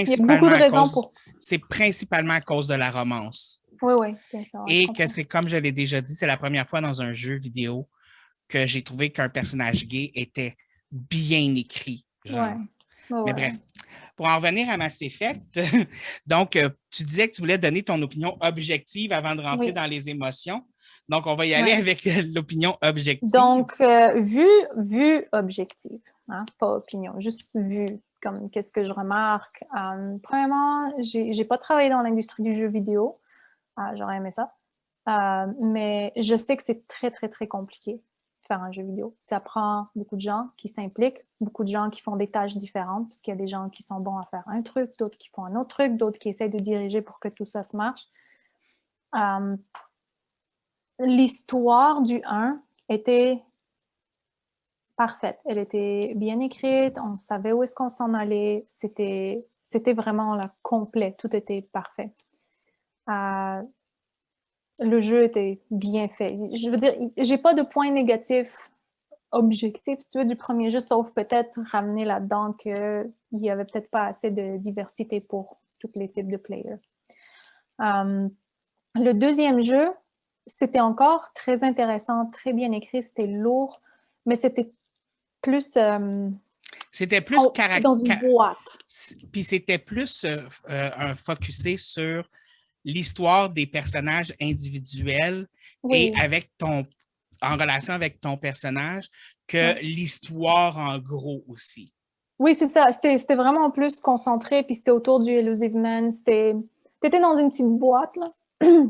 Il y a beaucoup de raisons pour... c'est principalement à cause de la romance. Oui, oui, bien sûr. Ouais, Et que c'est comme je l'ai déjà dit, c'est la première fois dans un jeu vidéo que j'ai trouvé qu'un personnage gay était bien écrit. Genre. Ouais. Mais Ouais. bref, pour en revenir à Mass Effect, donc, tu disais que tu voulais donner ton opinion objective avant de rentrer Oui. dans les émotions. Donc, on va y aller Ouais. avec l'opinion objective. Donc, vue objective, hein, pas opinion, juste vue, comme qu'est-ce que je remarque. Premièrement, j'ai pas travaillé dans l'industrie du jeu vidéo. J'aurais aimé ça. Mais je sais que c'est très, très, très compliqué de faire un jeu vidéo. Ça prend beaucoup de gens qui s'impliquent, beaucoup de gens qui font des tâches différentes, parce qu'il y a des gens qui sont bons à faire un truc, d'autres qui font un autre truc, d'autres qui essaient de diriger pour que tout ça se marche. L'histoire du 1 était parfaite. Elle était bien écrite, on savait où est-ce qu'on s'en allait. C'était vraiment là, complet, tout était parfait. Le jeu était bien fait. Je veux dire, j'ai pas de points négatifs objectifs, si tu veux, du premier jeu, sauf peut-être ramener là-dedans qu'il y avait peut-être pas assez de diversité pour tous les types de players. Le deuxième jeu, c'était encore très intéressant, très bien écrit, c'était lourd, mais c'était plus C'était plus dans une boîte. Puis c'était plus un focusé sur l'histoire des personnages individuels et Oui, en relation avec ton personnage que ouais. l'histoire en gros aussi. Oui, c'est ça. C'était vraiment plus concentré, puis c'était autour du Elusive Man. T'étais dans une petite boîte, là.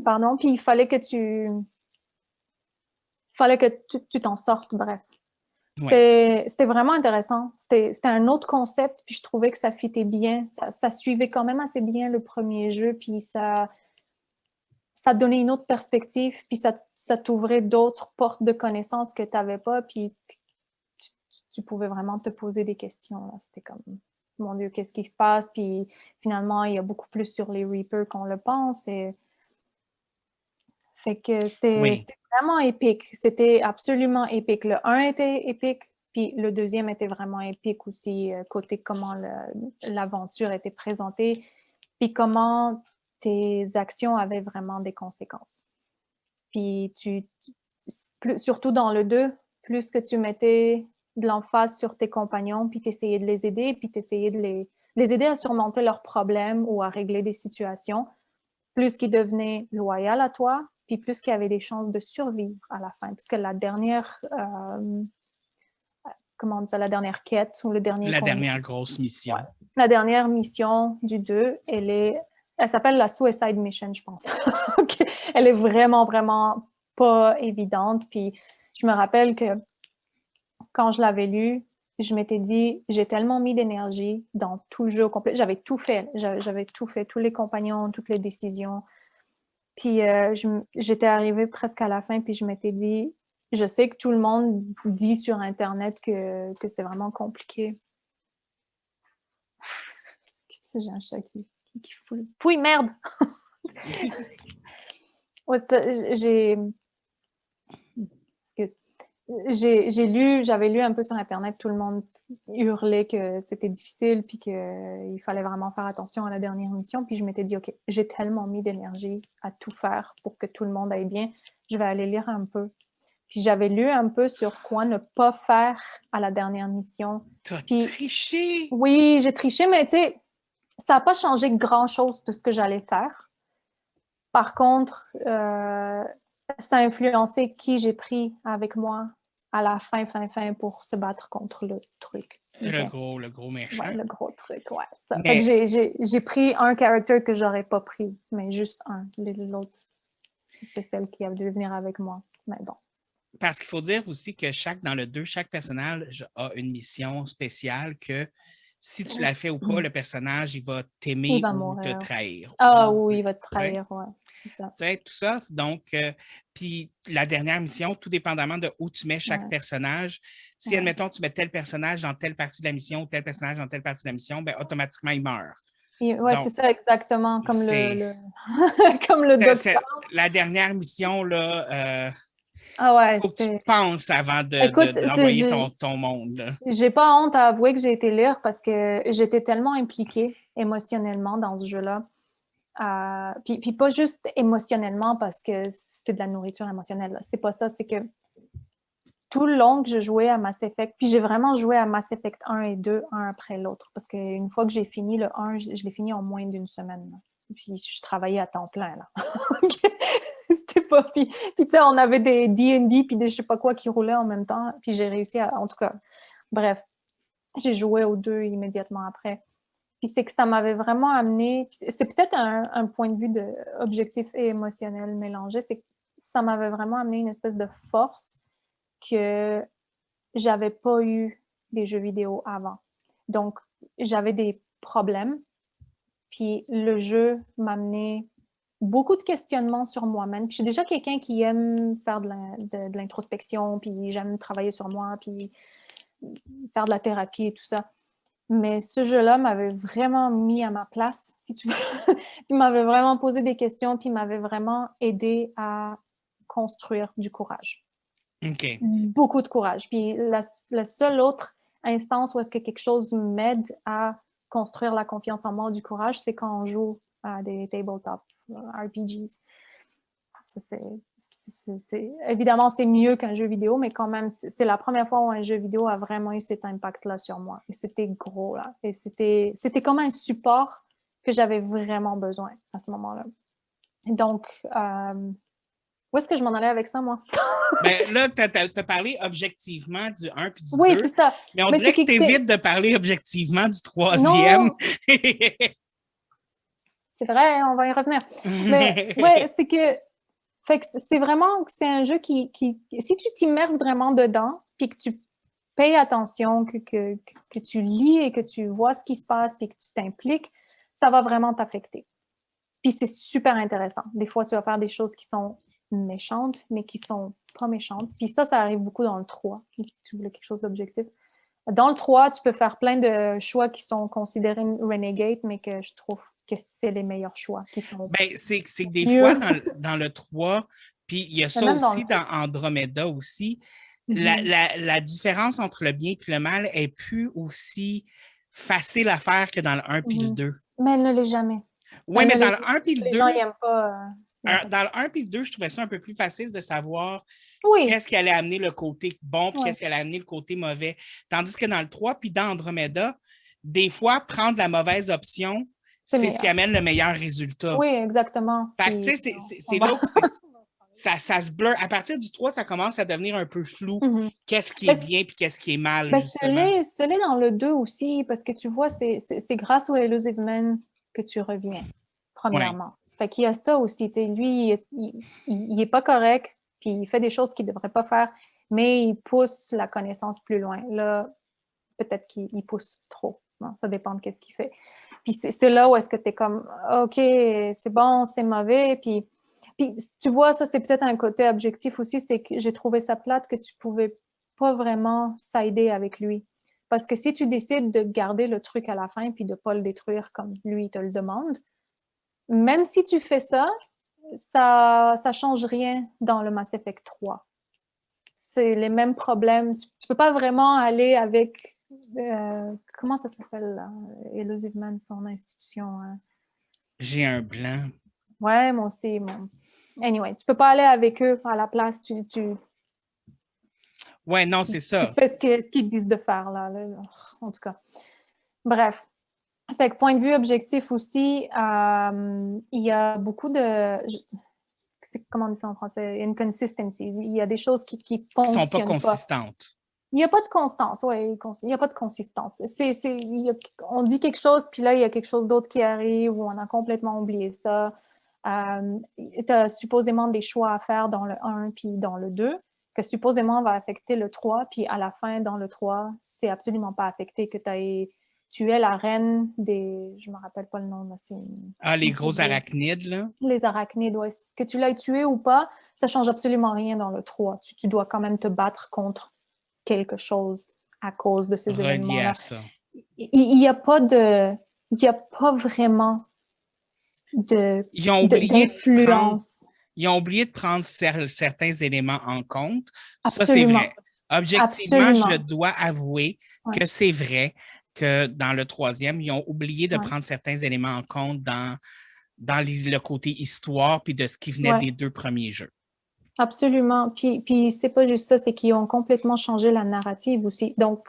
Pardon, puis il fallait que tu t'en sortes, bref. Ouais. C'était vraiment intéressant. C'était un autre concept, puis je trouvais que ça fitait bien. Ça suivait quand même assez bien le premier jeu, puis ça donnait une autre perspective, puis ça t'ouvrait d'autres portes de connaissances que tu n'avais pas, puis tu pouvais vraiment te poser des questions. C'était comme, mon Dieu, qu'est-ce qui se passe? Puis finalement, il y a beaucoup plus sur les Reapers qu'on le pense. Fait que c'était Oui. vraiment épique. C'était absolument épique. Le 1 était épique, puis le deuxième était vraiment épique aussi, côté comment l'aventure était présentée, puis comment tes actions avaient vraiment des conséquences. Puis surtout dans le 2, plus que tu mettais de l'emphase sur tes compagnons, puis t'essayais de les aider, puis t'essayais de les aider à surmonter leurs problèmes ou à régler des situations, plus qu'ils devenaient loyaux à toi, puis plus qu'ils avaient des chances de survivre à la fin. Puisque la dernière, comment on dit ça, la dernière quête ou le dernier La combat, dernière grosse mission. ouais. La dernière mission du 2, elle s'appelle la Suicide Mission, je pense. Elle est vraiment, vraiment pas évidente. Puis je me rappelle que quand je l'avais lu, je m'étais dit, j'ai tellement mis d'énergie dans tout le jeu au complet. J'avais tout fait. J'avais tout fait, tous les compagnons, toutes les décisions. Puis j'étais arrivée presque à la fin, puis je m'étais dit, je sais que tout le monde dit sur Internet que c'est vraiment compliqué. Excusez, j'ai un chat qui fout. Pouille, merde! Ouais, excuse. J'avais lu un peu sur Internet, tout le monde hurlait que c'était difficile, puis qu'il fallait vraiment faire attention à la dernière mission. Puis je m'étais dit, OK, j'ai tellement mis d'énergie à tout faire pour que tout le monde aille bien, je vais aller lire un peu. Puis j'avais lu un peu sur quoi ne pas faire à la dernière mission. T'as Puis triché! oui, j'ai triché, mais tu sais, ça n'a pas changé grand-chose de ce que j'allais faire. Par contre, ça a influencé qui j'ai pris avec moi à la fin pour se battre contre le truc. Okay? Le gros méchant. Ouais, le gros truc, ouais. Ça. Mais... Fait que j'ai pris un character que j'aurais pas pris, mais juste un. L'autre, c'était celle qui a dû venir avec moi. Mais bon. Parce qu'il faut dire aussi que dans le 2, chaque personnage a une mission spéciale que si tu la fais ou pas, le personnage, il va t'aimer Il va ou te mourir. trahir. Ah oui, il va te trahir, ouais. C'est ça. Tout ça. Donc, puis la dernière mission, tout dépendamment de où tu mets chaque personnage, si, admettons, tu mets tel personnage dans telle partie de la mission ou tel personnage dans telle partie de la mission, ben, automatiquement, il meurt. Oui, c'est ça, exactement, comme comme le docteur. La dernière mission, là, ah ouais, faut que tu penses avant Écoute, d'envoyer ton monde. J'ai pas honte à avouer que j'ai été lire parce que j'étais tellement impliquée émotionnellement dans ce jeu-là. Puis pas juste émotionnellement parce que c'était de la nourriture émotionnelle. C'est pas ça, c'est que tout le long que je jouais à Mass Effect, puis j'ai vraiment joué à Mass Effect 1 et 2, un après l'autre, parce qu'une fois que j'ai fini le 1, je l'ai fini en moins d'une semaine. Là. Puis je travaillais à temps plein, là. C'était pas... Puis tu sais, on avait des D&D, puis des je sais pas quoi qui roulaient en même temps, puis j'ai réussi à... En tout cas, bref, j'ai joué aux deux immédiatement après. Puis c'est que ça m'avait vraiment amené... C'est peut-être un point de vue de objectif et émotionnel mélangé, c'est que ça m'avait vraiment amené une espèce de force que j'avais pas eu des jeux vidéo avant. Donc, j'avais des problèmes, puis le jeu m'amenait beaucoup de questionnements sur moi-même. Puis je suis déjà quelqu'un qui aime faire de l'introspection, puis j'aime travailler sur moi, puis faire de la thérapie et tout ça. Mais ce jeu-là m'avait vraiment mis à ma place, si tu veux. Puis m'avait vraiment posé des questions, puis m'avait vraiment aidé à construire du courage. OK. Beaucoup de courage. Puis la seule autre instance où est-ce que quelque chose m'aide à construire la confiance en moi, du courage, c'est quand on joue à des tabletop RPGs. Évidemment, c'est mieux qu'un jeu vidéo, mais quand même, c'est la première fois où un jeu vidéo a vraiment eu cet impact-là sur moi. Et c'était gros, là. Et c'était comme un support que j'avais vraiment besoin à ce moment-là. Donc, où est-ce que je m'en allais avec ça, moi? Ben, là, tu as parlé objectivement du 1 puis du 2. Oui, c'est ça. Mais on dirait que tu évites de parler objectivement du 3e. C'est vrai, on va y revenir. Mais ouais, c'est que c'est vraiment c'est un jeu qui si tu t'immerses vraiment dedans, puis que tu payes attention, que tu lis et que tu vois ce qui se passe, puis que tu t'impliques, ça va vraiment t'affecter. Puis c'est super intéressant. Des fois, tu vas faire des choses qui sont méchantes, mais qui sont pas méchantes. Puis ça arrive beaucoup dans le 3. Tu voulais quelque chose d'objectif. Dans le 3, tu peux faire plein de choix qui sont considérés renegade, mais que je trouve que c'est les meilleurs choix qui sont. Ben, c'est que des fois, dans le 3, puis il y a ça aussi dans Andromeda aussi, la différence entre le bien et le mal est plus aussi facile à faire que dans le 1 puis le 2. Mais elle ne l'est jamais. Oui, mais dans le 1 puis le 2... Les gens n'aiment pas... dans le 1 puis le 2, je trouvais ça un peu plus facile de savoir qu'est-ce qui allait amener le côté bon puis qu'est-ce qui allait amener le côté mauvais. Tandis que dans le 3 puis dans Andromeda, des fois, prendre la mauvaise option, c'est ce qui amène le meilleur résultat. Oui, exactement. Fait que, tu sais, c'est là où ça se blur. À partir du 3, ça commence à devenir un peu flou. Qu'est-ce qui est bien puis qu'est-ce qui est mal, justement. Ce l'est dans le 2 aussi, parce que tu vois, c'est grâce au Elusive Man que tu reviens, premièrement. Ouais. Fait qu'il y a ça aussi. Lui, il est pas correct, puis il fait des choses qu'il devrait pas faire, mais il pousse la connaissance plus loin. Là, peut-être qu'il pousse trop. Non, ça dépend de qu'est-ce qu'il fait. Puis c'est là où est-ce que tu es comme, OK, c'est bon, c'est mauvais. Puis tu vois, ça, c'est peut-être un côté objectif aussi, c'est que j'ai trouvé ça plate que tu pouvais pas vraiment s'aider avec lui. Parce que si tu décides de garder le truc à la fin puis de pas le détruire comme lui te le demande, même si tu fais ça, ça change rien dans le Mass Effect 3. C'est les mêmes problèmes. Tu peux pas vraiment aller avec... comment ça s'appelle, là? Elusive Man, son institution. J'ai un blanc. Ouais, moi aussi. Anyway, tu peux pas aller avec eux à la place. Ouais, non, c'est ça. Tu fais ce qu'ils disent de faire, là. En tout cas. Bref. Fait que point de vue objectif aussi, il y a beaucoup de... Comment on dit ça en français? Inconsistency. Il y a des choses qui fonctionnent sont pas consistantes. Il n'y a pas de constance, oui. Il n'y a pas de consistance. On dit quelque chose, puis là, il y a quelque chose d'autre qui arrive, ou on a complètement oublié ça. Tu as supposément des choix à faire dans le 1 puis dans le 2, que supposément va affecter le 3, puis à la fin, dans le 3, c'est absolument pas affecté, que tu es la reine des... Je me rappelle pas le nom, là. Les gros arachnides, là? Les arachnides, oui. Que tu l'aies tué ou pas, ça change absolument rien dans le 3. Tu dois quand même te battre contre quelque chose à cause de ces événements-là. Il n'y a pas vraiment d'influence. Ils ont oublié de prendre certains éléments en compte. Absolument. Ça, c'est vrai. Objectivement, je dois avouer que c'est vrai que dans le 3e, ils ont oublié de prendre certains éléments en compte dans le côté histoire puis de ce qui venait des 2 premiers jeux. Absolument. Puis c'est pas juste ça, c'est qu'ils ont complètement changé la narrative aussi. Donc,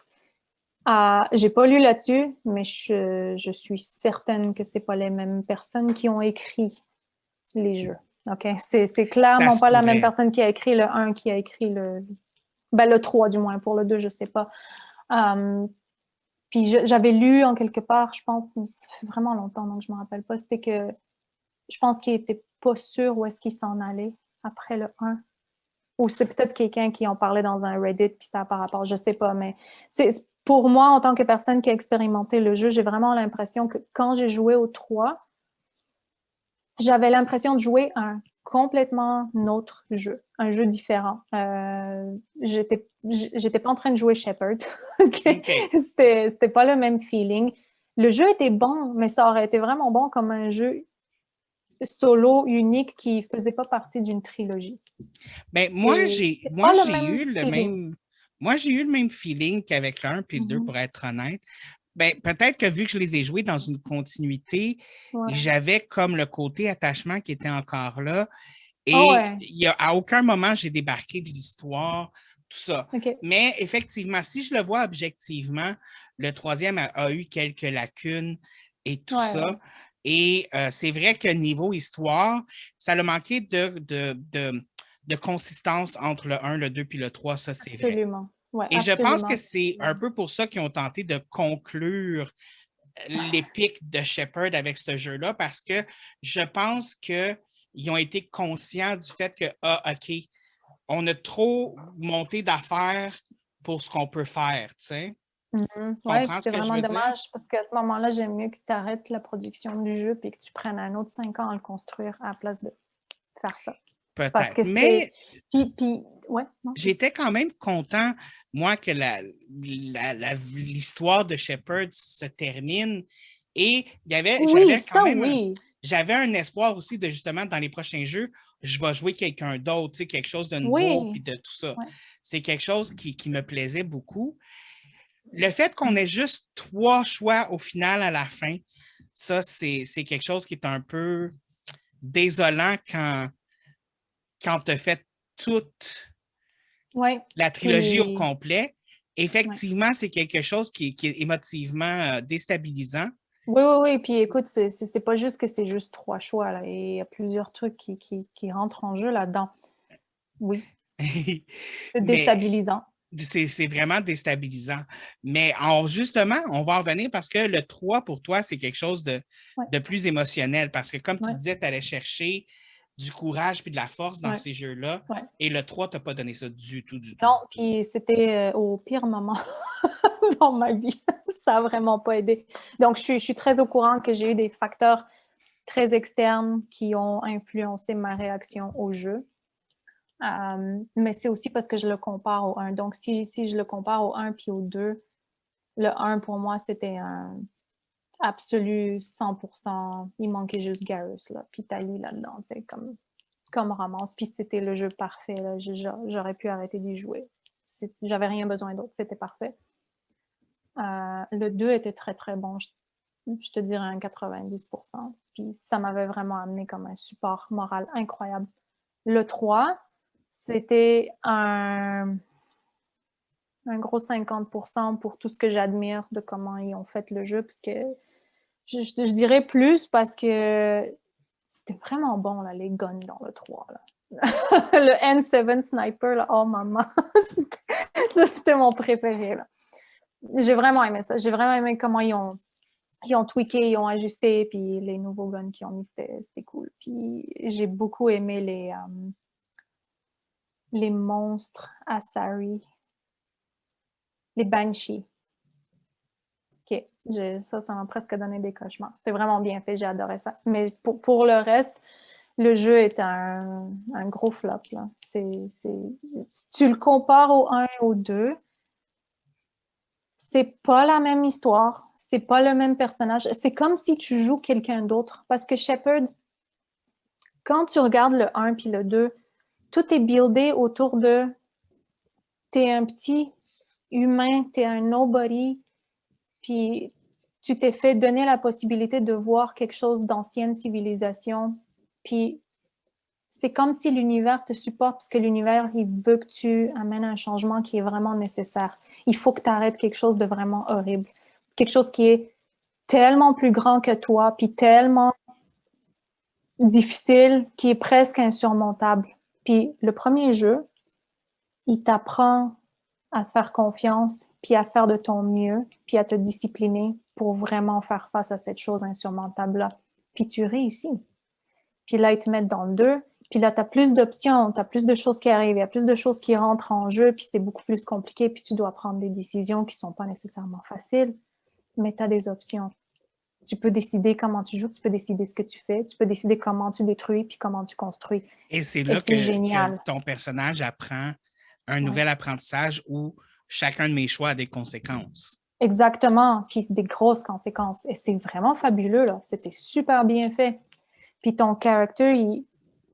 j'ai pas lu là-dessus, mais je suis certaine que c'est pas les mêmes personnes qui ont écrit les jeux. OK? C'est Ça clairement se pas la même pourrait. personne qui a écrit le 1 qui a écrit le 3 du moins. Pour le 2, je sais pas. Puis j'avais lu en quelque part, je pense, mais ça fait vraiment longtemps, donc je me rappelle pas, c'était que je pense qu'il était pas sûr où est-ce qu'il s'en allait après le 1. Ou c'est peut-être quelqu'un qui en parlait dans un Reddit, puis ça a par rapport, je sais pas, mais pour moi, en tant que personne qui a expérimenté le jeu, j'ai vraiment l'impression que quand j'ai joué au 3, j'avais l'impression de jouer un complètement autre jeu, un jeu différent. J'étais pas en train de jouer Shepard. Okay? OK. C'était pas le même feeling. Le jeu était bon, mais ça aurait été vraiment bon comme un jeu solo unique qui faisait pas partie d'une trilogie. Ben, C'est moi, pas le j'ai même eu le feeling. même. Moi, j'ai eu le même feeling qu'avec le 1 puis le 2, Mhm. pour être honnête. Ben, peut-être que vu que je les ai joués dans une continuité, Ouais. j'avais comme le côté attachement qui était encore là. Ah Et ouais, à aucun moment, j'ai débarqué de l'histoire, tout ça. OK. Mais effectivement, si je le vois objectivement, le troisième a eu quelques lacunes et tout Ouais, ça. ouais, Et c'est vrai que niveau histoire, ça a manqué de consistance entre le 1, le 2 puis le 3, ça c'est vrai. absolument. Ouais, Et je pense que absolument. c'est un peu pour ça qu'ils ont tenté de conclure l'épique de Shepard avec ce jeu-là, parce que je pense qu'ils ont été conscients du fait que, ah, OK, on a trop monté d'affaires pour ce qu'on peut faire, tu sais. Mhm. Tu Ouais, puis comprends ce c'est que je vraiment veux dire? dommage parce qu'à ce moment-là, j'aime mieux que tu arrêtes la production du jeu puis que tu prennes un autre 5 ans à le construire à la place de faire ça. Parce Peut-être. que c'est. Mais Ouais, non, vas-y. j'étais quand même content, moi, que l'histoire de Shepard se termine. Et Oui, ça, oui. j'avais un espoir aussi de justement dans les prochains jeux, je vais jouer quelqu'un d'autre, tu sais, quelque chose de nouveau, puis Oui. de tout ça. Ouais. C'est quelque chose qui me plaisait beaucoup. Le fait qu'on ait juste 3 choix au final à la fin, ça, c'est quelque chose qui est un peu désolant quand tu as fait toute Ouais. la trilogie au Puis, complet. ouais. Effectivement, c'est quelque chose qui est émotivement déstabilisant. Oui, oui, oui. Puis écoute, c'est pas juste que c'est juste 3 choix, là. Il y a plusieurs trucs qui rentrent en jeu là-dedans. Oui, c'est Mais déstabilisant. c'est vraiment déstabilisant. Mais justement, on va en revenir parce que le 3 pour toi, c'est quelque chose Ouais, de plus émotionnel. Parce que comme tu ouais, disais, tu allais chercher du courage puis de la force dans ouais, ces jeux-là. ouais. Et le 3 t'as pas donné ça du tout, du tout. Non, puis c'était au pire moment dans ma vie. Ça a vraiment pas aidé. Donc, je suis très au courant que j'ai eu des facteurs très externes qui ont influencé ma réaction au jeu. Mais c'est aussi parce que je le compare au 1. Donc, si je le compare au 1 puis au 2, le 1 pour moi, c'était un absolu 100%. Il manquait juste Garrus, là, puis Tali là-dedans, c'est comme romance. Puis c'était le jeu parfait. Là. J'aurais pu arrêter d'y jouer. J'avais rien besoin d'autre, c'était parfait. Le 2 était très, très bon. Je te dirais un 90%. Puis ça m'avait vraiment amené comme un support moral incroyable. Le 3, c'était un gros 50% pour tout ce que j'admire de comment ils ont fait le jeu, parce que je dirais plus parce que c'était vraiment bon, là, les guns dans le 3. Là. Le N7 Sniper, là, oh maman, c'était mon préféré. Là. J'ai vraiment aimé ça. J'ai vraiment aimé comment ils ont tweaké, ils ont ajusté, puis les nouveaux guns qu'ils ont mis, c'était cool. Puis j'ai beaucoup aimé les monstres Asari, les Banshees. OK. Ça m'a presque donné des cauchemars. C'était vraiment bien fait, j'ai adoré ça. Mais pour le reste, le jeu est un gros flop. Là. Tu le compares au 1 et au 2, c'est pas la même histoire, c'est pas le même personnage. C'est comme si tu joues quelqu'un d'autre. Parce que Shepard, quand tu regardes le 1 puis le 2, tout est buildé autour de t'es un petit humain, t'es un nobody, puis tu t'es fait donner la possibilité de voir quelque chose d'ancienne civilisation, puis c'est comme si l'univers te supporte parce que l'univers, il veut que tu amènes un changement qui est vraiment nécessaire. Il faut que tu arrêtes quelque chose de vraiment horrible. Quelque chose qui est tellement plus grand que toi, puis tellement difficile, qui est presque insurmontable. Puis le premier jeu, il t'apprend à faire confiance, puis à faire de ton mieux, puis à te discipliner pour vraiment faire face à cette chose insurmontable-là. Puis tu réussis. Puis là, ils te mettent dans le 2, puis là, tu as plus d'options, tu as plus de choses qui arrivent, il y a plus de choses qui rentrent en jeu, puis c'est beaucoup plus compliqué, puis tu dois prendre des décisions qui ne sont pas nécessairement faciles, mais tu as des options. Tu peux décider comment tu joues, tu peux décider ce que tu fais, tu peux décider comment tu détruis, puis comment tu construis. Et c'est Et là c'est que génial. ton personnage apprend un Ouais. nouvel apprentissage où chacun de mes choix a des conséquences. Exactement, puis des grosses conséquences. Et c'est vraiment fabuleux, là. C'était super bien fait. Puis ton character,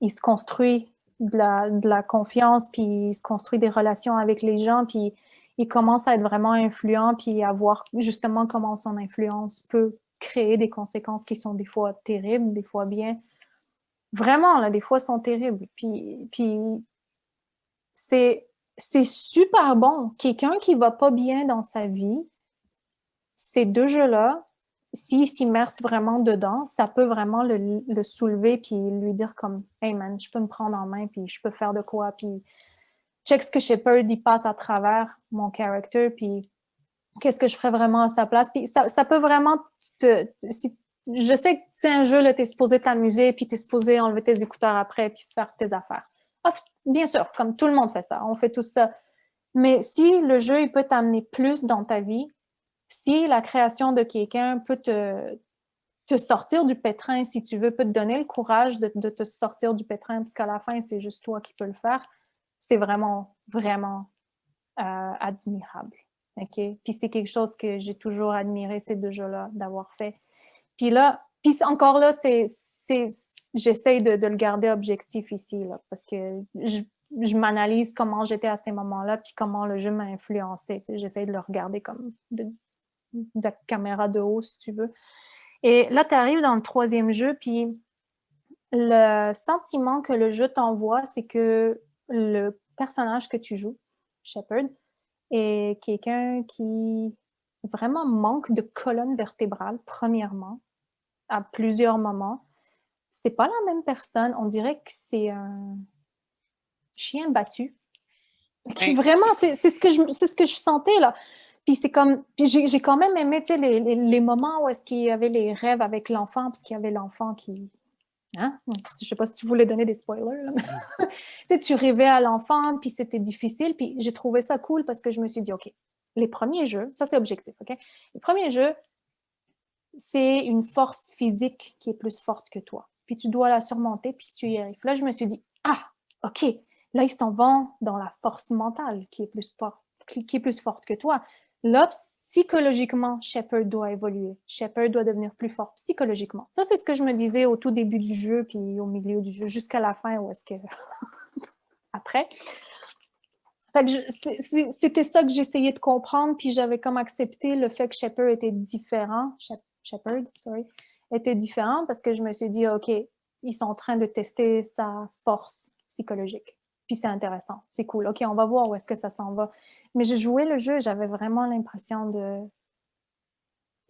il se construit de la confiance, puis il se construit des relations avec les gens, puis il commence à être vraiment influent, puis à voir justement comment son influence peut créer des conséquences qui sont des fois terribles, des fois bien. Vraiment, là, des fois sont terribles. Puis c'est super bon. Quelqu'un qui va pas bien dans sa vie, ces deux jeux-là, s'il s'immerse vraiment dedans, ça peut vraiment le soulever puis lui dire comme « Hey man, je peux me prendre en main puis je peux faire de quoi puis check ce que Shepard il passe à travers mon character puis qu'est-ce que je ferais vraiment à sa place. » Puis ça peut vraiment je sais que c'est un jeu, là, t'es supposé t'amuser puis t'es supposé enlever tes écouteurs après puis faire tes affaires. Ah, bien sûr, comme tout le monde fait ça, on fait tout ça. Mais si le jeu, il peut t'amener plus dans ta vie, si la création de quelqu'un peut te sortir du pétrin, si tu veux, peut te donner le courage de te sortir du pétrin, parce qu'à la fin, c'est juste toi qui peux le faire, c'est vraiment, vraiment admirable. Okay? Puis c'est quelque chose que j'ai toujours admiré, ces deux jeux-là, d'avoir fait. Puis là, puis encore là, j'essaye de le garder objectif ici, là, parce que je m'analyse comment j'étais à ces moments-là, puis comment le jeu m'a influencé. J'essaie de le regarder comme de la caméra de haut, si tu veux. Et là, tu arrives dans le troisième jeu, puis le sentiment que le jeu t'envoie, c'est que le personnage que tu joues, Shepard, est quelqu'un qui vraiment manque de colonne vertébrale, premièrement, à plusieurs moments. C'est pas la même personne. On dirait que c'est un chien battu. Qui, vraiment, c'est ce que je sentais, là. Puis c'est comme, puis j'ai quand même aimé, tu sais, les moments où est-ce qu'il y avait les rêves avec l'enfant, parce qu'il y avait l'enfant qui, hein? Je sais pas si tu voulais donner des spoilers, là. Tu sais, tu rêvais à l'enfant, puis c'était difficile, puis j'ai trouvé ça cool parce que je me suis dit, OK, les premiers jeux, ça c'est objectif, OK? Les premiers jeux, c'est une force physique qui est plus forte que toi. Puis tu dois la surmonter, puis tu y arrives. Là, je me suis dit, ah, OK, là, ils s'en vont dans la force mentale qui est plus forte que toi. Là, psychologiquement, Shepard doit évoluer. Shepard doit devenir plus fort psychologiquement. Ça, c'est ce que je me disais au tout début du jeu, puis au milieu du jeu, jusqu'à la fin, où est-ce que... Après. Fait que c'était ça que j'essayais de comprendre, puis j'avais comme accepté le fait que Shepard était différent. Shepard, sorry, était différent parce que je me suis dit, OK, ils sont en train de tester sa force psychologique. Puis c'est intéressant, c'est cool. OK, on va voir où est-ce que ça s'en va. Mais j'ai joué le jeu, j'avais vraiment l'impression de...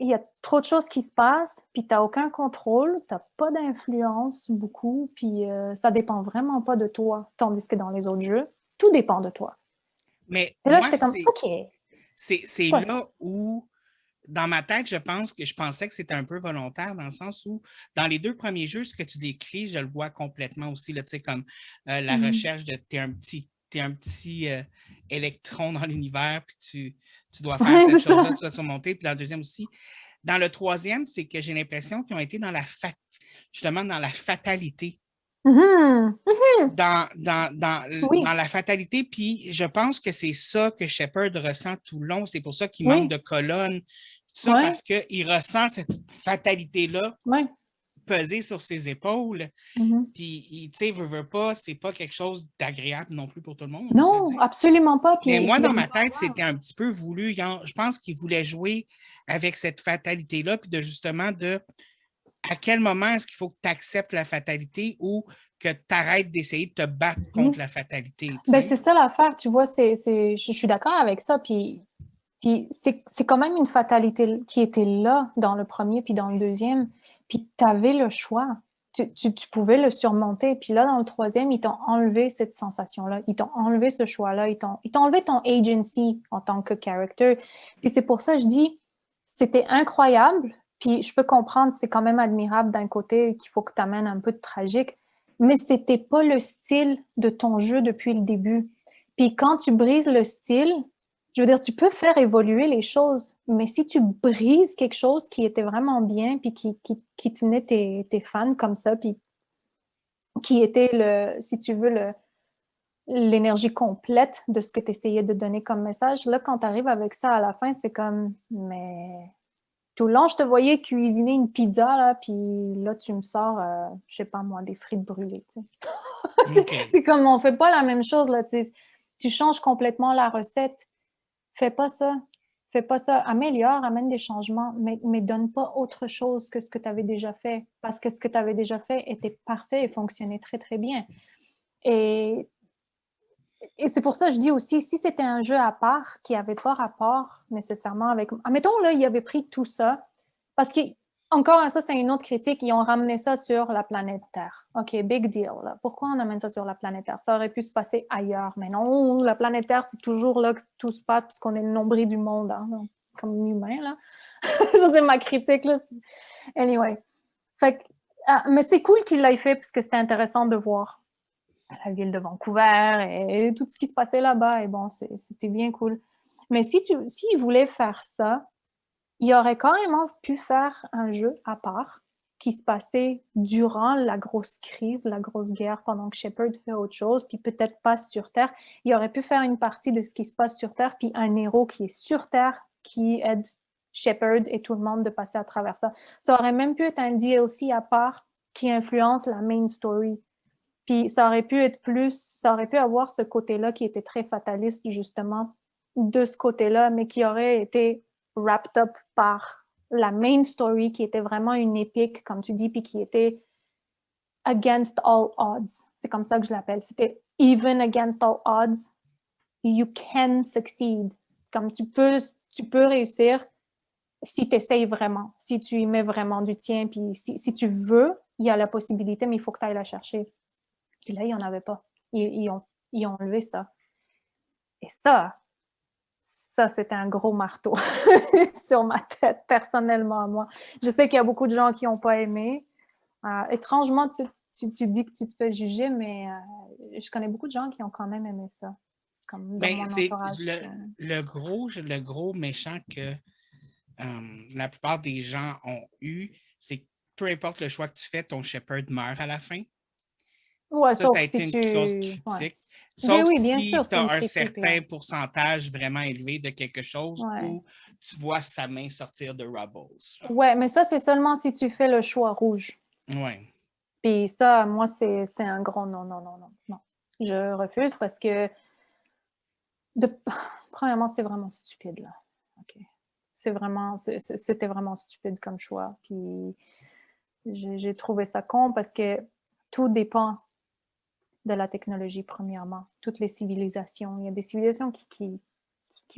Il y a trop de choses qui se passent, puis tu n'as aucun contrôle, tu n'as pas d'influence beaucoup, puis ça dépend vraiment pas de toi. Tandis que dans les autres jeux, tout dépend de toi. Mais Et là, moi, j'étais comme, OK. c'est là où, dans ma tête, je pensais que c'était un peu volontaire, dans le sens où, dans les deux premiers jeux, ce que tu décris, je le vois complètement aussi, là, tu sais, comme la recherche de t'es un petit électron dans l'univers, puis tu dois faire cette chose-là, tu dois surmonter. Puis dans le deuxième aussi. Dans le troisième, c'est que j'ai l'impression qu'ils ont été justement dans la fatalité. Dans la fatalité, puis je pense que c'est ça que Shepard ressent tout le long. C'est pour ça qu'il manque de colonne. Ça, parce qu'il ressent cette fatalité-là peser sur ses épaules. Puis, tu sais, veut pas, c'est pas quelque chose d'agréable non plus pour tout le monde. Non, absolument pas. Mais moi, dans ma tête, c'était un petit peu voulu. Je pense qu'il voulait jouer avec cette fatalité-là, puis justement de à quel moment est-ce qu'il faut que tu acceptes la fatalité ou que tu arrêtes d'essayer de te battre contre la fatalité? Ben, c'est ça l'affaire, tu vois, je suis d'accord avec ça, puis c'est quand même une fatalité qui était là dans le premier puis dans le deuxième, puis tu avais le choix. Tu pouvais le surmonter. Puis là, dans le troisième, ils t'ont enlevé cette sensation-là. Ils t'ont enlevé ce choix-là. Ils t'ont enlevé ton agency en tant que character. Puis c'est pour ça que je dis, c'était incroyable. Puis je peux comprendre, c'est quand même admirable d'un côté qu'il faut que tu amènes un peu de tragique. Mais c'était pas le style de ton jeu depuis le début. Puis quand tu brises le style, je veux dire, tu peux faire évoluer les choses, mais si tu brises quelque chose qui était vraiment bien, puis qui tenait tes fans comme ça, puis qui était, si tu veux, l'énergie complète de ce que tu essayais de donner comme message, là, quand tu arrives avec ça à la fin, c'est comme, mais tout le long, je te voyais cuisiner une pizza, là, puis là, tu me sors, je sais pas moi, des frites brûlées, tu sais. OK. C'est comme, on fait pas la même chose, là, tu changes complètement la recette. Fais pas ça. Fais pas ça. Améliore, amène des changements, mais donne pas autre chose que ce que tu avais déjà fait. Parce que ce que tu avais déjà fait était parfait et fonctionnait très, très bien. Et, et c'est pour ça que je dis aussi, si c'était un jeu à part qui n'avait pas rapport nécessairement avec... Admettons, là, il avait pris tout ça, parce que, encore, ça, c'est une autre critique, ils ont ramené ça sur la planète Terre. OK, big deal. Là. Pourquoi on amène ça sur la planète Terre? Ça aurait pu se passer ailleurs, mais non, la planète Terre, c'est toujours là que tout se passe, puisqu'on est le nombril du monde, hein, comme humain, là. Ça, c'est ma critique, là. Anyway. Fait que, mais c'est cool qu'il l'ait fait, parce que c'était intéressant de voir la ville de Vancouver et tout ce qui se passait là-bas. Et bon, c'était bien cool. Mais s'il voulait faire ça, il aurait carrément pu faire un jeu à part qui se passait durant la grosse crise, la grosse guerre, pendant que Shepard fait autre chose, puis peut-être pas sur Terre. Il aurait pu faire une partie de ce qui se passe sur Terre, puis un héros qui est sur Terre, qui aide Shepard et tout le monde de passer à travers ça. Ça aurait même pu être un DLC à part qui influence la main story. Puis ça aurait pu être ça aurait pu avoir ce côté-là qui était très fataliste, justement, de ce côté-là, mais qui aurait été wrapped up par la main story, qui était vraiment une épique, comme tu dis, puis qui était against all odds. C'est comme ça que je l'appelle. C'était even against all odds, you can succeed. Comme tu peux réussir si tu essayes vraiment, si tu y mets vraiment du tien, puis si tu veux, il y a la possibilité, mais il faut que tu ailles la chercher. Et là, il n'y en avait pas. Ils ont enlevé ça. Et ça, c'était un gros marteau sur ma tête, personnellement, moi. Je sais qu'il y a beaucoup de gens qui n'ont pas aimé. Étrangement, tu dis que tu te fais juger, mais je connais beaucoup de gens qui ont quand même aimé ça, comme dans mon entourage. Le gros méchant que la plupart des gens ont eu, c'est que peu importe le choix que tu fais, ton Shepard meurt à la fin. Ouais, ça a été une grosse critique. Ouais. Sauf oui, bien si sûr, tu as un certain pourcentage vraiment élevé de quelque chose où tu vois sa main sortir de Rubbles. Ouais, mais ça, c'est seulement si tu fais le choix rouge. Ouais. Puis ça, moi, c'est un gros non, non, non, non, non. Je refuse parce que premièrement, c'est vraiment stupide, là. OK. C'était vraiment stupide comme choix. Puis j'ai trouvé ça con parce que tout dépend de la technologie, premièrement. Toutes les civilisations. Il y a des civilisations qui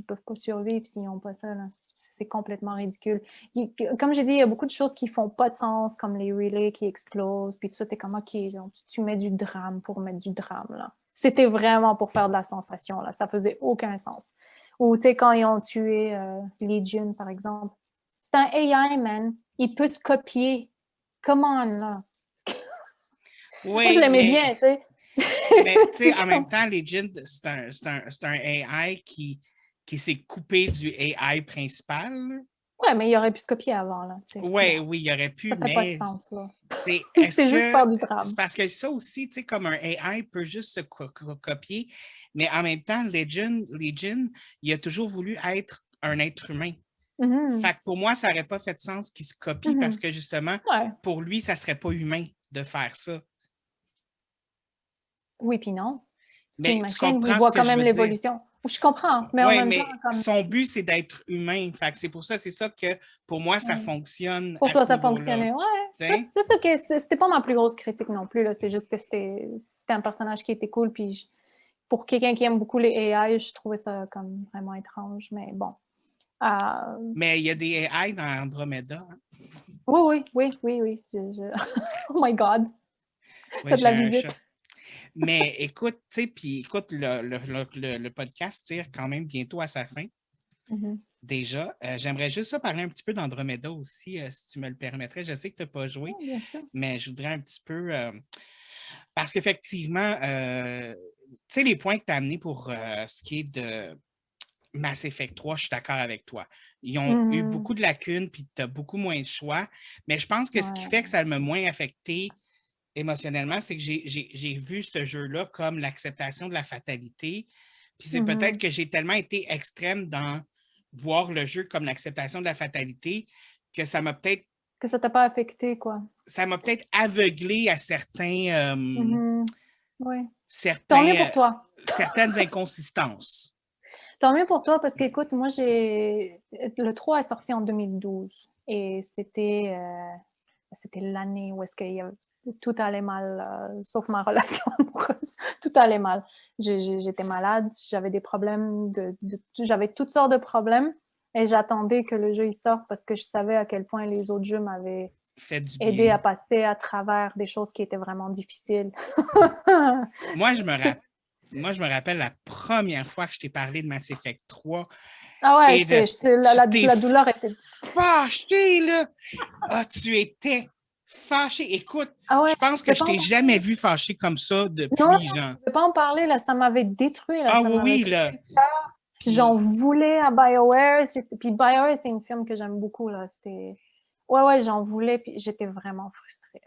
peuvent pas survivre s'ils n'ont pas ça, là. C'est complètement ridicule. Comme j'ai dit, il y a beaucoup de choses qui font pas de sens, comme les relais qui explosent, puis tout ça, t'es comme, OK, tu mets du drame pour mettre du drame, là. C'était vraiment pour faire de la sensation, là. Ça faisait aucun sens. Ou, tu sais, quand ils ont tué Legion, par exemple, c'est un AI, man. Il peut se copier. Comment, là? Oui, moi, je l'aimais bien, tu sais. Mais, tu sais, en même temps, Legend, c'est un AI qui s'est coupé du AI principal. Ouais, mais il aurait pu se copier avant, là. Oui, il aurait pu, ça fait mais pas de sens, là. c'est juste faire du drame. C'est parce que ça aussi, tu sais, comme un AI peut juste se copier, mais en même temps, Legion, il a toujours voulu être un être humain. Fait que pour moi, ça n'aurait pas fait de sens qu'il se copie parce que justement, pour lui, ça ne serait pas humain de faire ça. Oui, puis non. Parce Mais qu'une machine, il voit quand même l'évolution. Je comprends, mais en Oui, même mais temps, comme... son but, c'est d'être humain. Fait que c'est pour ça, c'est ça que pour moi, ça Ouais. fonctionne Pour à toi, ce ça niveau-là. fonctionnait. Ouais, T'sais? c'est OK. C'était pas ma plus grosse critique non plus, là. C'est juste que c'était un personnage qui était cool, puis pour quelqu'un qui aime beaucoup les AI, je trouvais ça comme vraiment étrange, mais bon. Mais il y a des AI dans Andromeda. Hein? Oui. Oh my God, Oui, t'as de j'ai la un chat. visite. Mais écoute, tu sais, puis écoute, le podcast tire quand même bientôt à sa fin. Mhm. Déjà, j'aimerais juste ça parler un petit peu d'Andromeda aussi, si tu me le permettrais. Je sais que tu n'as pas joué, Oui, bien sûr. mais je voudrais un petit peu. Parce qu'effectivement, tu sais, les points que tu as amenés pour ce qui est de Mass Effect 3, je suis d'accord avec toi. Ils ont eu Mhm. beaucoup de lacunes, puis tu as beaucoup moins de choix. Mais je pense que ce qui fait que Ouais. ça m'a moins affecté émotionnellement, c'est que j'ai vu ce jeu-là comme l'acceptation de la fatalité. Puis c'est peut-être Mhm. que j'ai tellement été extrême dans voir le jeu comme l'acceptation de la fatalité que Que ça t'a pas affecté, quoi. ça m'a peut-être aveuglé à Mhm. Oui. Tant mieux certains, pour toi. certaines inconsistances. Tant mieux pour toi parce qu'écoute, moi le 3 est sorti en 2012 et c'était l'année où est-ce que tout allait mal, sauf ma relation amoureuse. Tout allait mal. J'étais malade, j'avais des problèmes j'avais toutes sortes de problèmes et j'attendais que le jeu il sorte parce que je savais à quel point les autres jeux m'avaient Fait du aidé bien. à passer à travers des choses qui étaient vraiment difficiles. Moi, je me rappelle la première fois que je t'ai parlé de Mass Effect 3 Ah ouais, et de tu t'es la douleur était... fâché, là. Ah, tu étais fâché. Écoute, Ah ouais, je pense je que vais je pas en t'ai jamais parler. vu fâché comme ça Non, depuis, genre. je vais pas en parler, là, ça m'avait détruit, là, Ah ça oui, m'avait oui, brisé là. le cœur. J'en Puis, voulais à BioWare. Puis BioWare, c'est une firme que j'aime beaucoup, là. Ouais, j'en voulais, puis j'étais vraiment frustrée.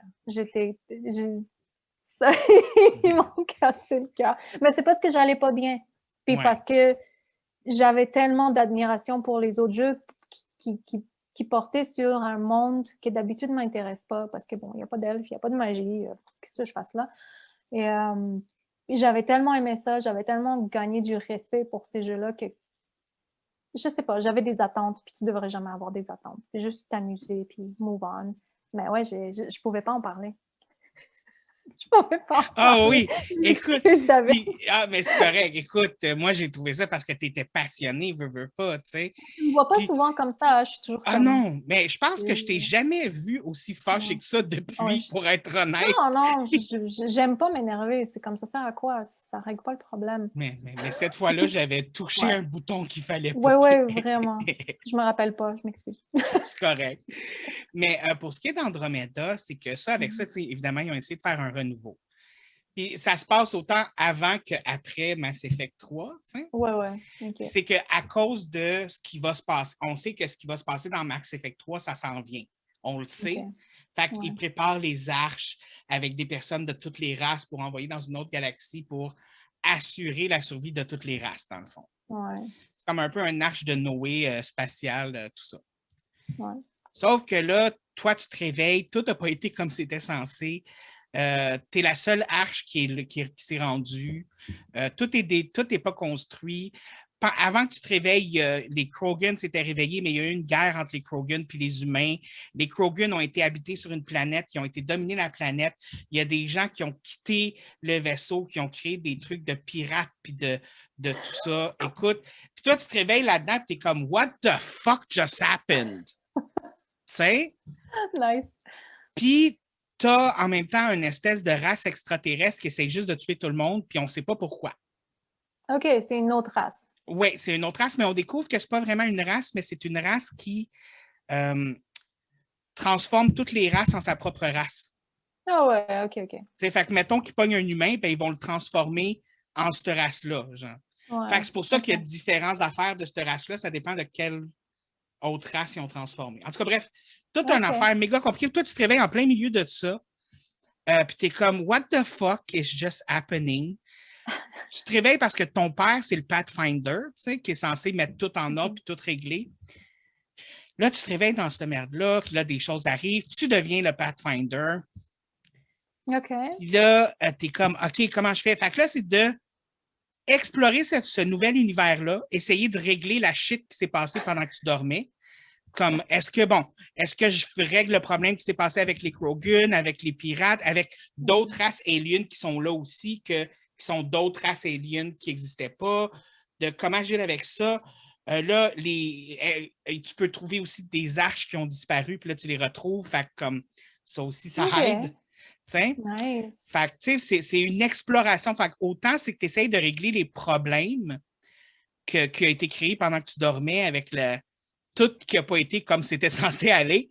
Ils m'ont cassé le cœur. Mais c'est parce que j'allais pas bien. Puis ouais, parce que j'avais tellement d'admiration pour les autres jeux qui, qui, qui portaient sur un monde qui d'habitude ne m'intéresse pas, parce que bon, il n'y a pas d'elfe, il n'y a pas de magie, qu'est-ce que je fasse là? Et j'avais tellement aimé ça, j'avais tellement gagné du respect pour ces jeux-là que, je sais pas, j'avais des attentes, puis tu devrais jamais avoir des attentes. Juste t'amuser, puis move on. Mais ouais, je pouvais pas en parler. Je pouvais pas en ah parler. oui, Je écoute, m'excuse, David. mais c'est correct. Écoute, moi, j'ai trouvé ça parce que tu étais passionné, veux pas, tu sais. Tu me vois pas Puis, souvent comme ça, je suis toujours ah comme... non, mais je pense que je t'ai jamais vu aussi fâché Ouais. que ça Ouais, depuis, pour être honnête. non, j'aime pas m'énerver. C'est comme ça sert à quoi? Ça règle pas le problème. Mais cette fois-là, j'avais touché Ouais. un bouton qu'il fallait pas. Ouais, vraiment. Je me rappelle pas, je m'excuse. C'est correct. Mais pour ce qui est d'Andromeda, c'est que ça, avec ça, évidemment, ils ont essayé de faire un renouveau. Puis ça se passe autant avant qu'après Mass Effect 3. Ouais, ok. Puis c'est qu'à cause de ce qui va se passer, on sait que ce qui va se passer dans Mass Effect 3, ça s'en vient. On le Ok, sait. Fait qu'ils ouais. préparent les arches avec des personnes de toutes les races pour envoyer dans une autre galaxie pour assurer la survie de toutes les races, dans le fond. Ouais, C'est comme un peu un arche de Noé spatial, tout ça. ouais. Sauf que là, toi, tu te réveilles, tout n'a pas été comme c'était censé. Tu es la seule arche qui s'est rendue. Tout n'est pas construit. Avant que tu te réveilles, les Krogan s'étaient réveillés, mais il y a eu une guerre entre les Krogan et les humains. Les Krogan ont été habités sur une planète, qui ont été dominés la planète. Il y a des gens qui ont quitté le vaisseau, qui ont créé des trucs de pirates puis de tout ça. Écoute, puis toi, tu te réveilles là-dedans, tu es comme, What the fuck just happened? Tu sais? Nice. Puis, tu as en même temps une espèce de race extraterrestre qui essaie juste de tuer tout le monde, puis on ne sait pas pourquoi. Ok, c'est une autre race. Oui, c'est une autre race, mais on découvre que ce n'est pas vraiment une race, mais c'est une race qui euh, transforme toutes les races en sa propre race. Ah ouais, ok. T'sais, fait que, mettons qu'ils pognent un humain, ben, ils vont le transformer en cette race-là. Genre. Fait Ouais, que c'est pour ça qu'il y a ok. différentes affaires de cette race-là. Ça dépend de quelle autre race ils ont transformé. En tout cas, bref, toute une Ok. affaire méga compliquée. Toi, tu te réveilles en plein milieu de ça. Puis t'es comme, what the fuck is just happening? Tu te réveilles parce que ton père, c'est le Pathfinder, tu sais, qui est censé mettre tout en ordre et tout régler. Là, tu te réveilles dans cette merde-là, puis là, des choses arrivent, tu deviens le Pathfinder. Ok. Puis là, t'es comme, OK, comment je fais? Fait que là, c'est de explorer ce nouvel univers-là, essayer de régler la shit qui s'est passée pendant que tu dormais. Comme, est-ce que je règle le problème qui s'est passé avec les Krogan, avec les pirates, avec d'autres races aliens qui sont là aussi, qui sont d'autres races aliens qui n'existaient pas, de comment agir avec ça. Là, tu peux trouver aussi des arches qui ont disparu, puis là, tu les retrouves. Fait que, comme ça aussi, ça aide. T'sais? Nice. Fait que, tu sais, c'est une exploration. Fait que, autant c'est que tu essayes de régler les problèmes qui a été créé pendant que tu dormais avec tout qui n'a pas été comme c'était censé aller,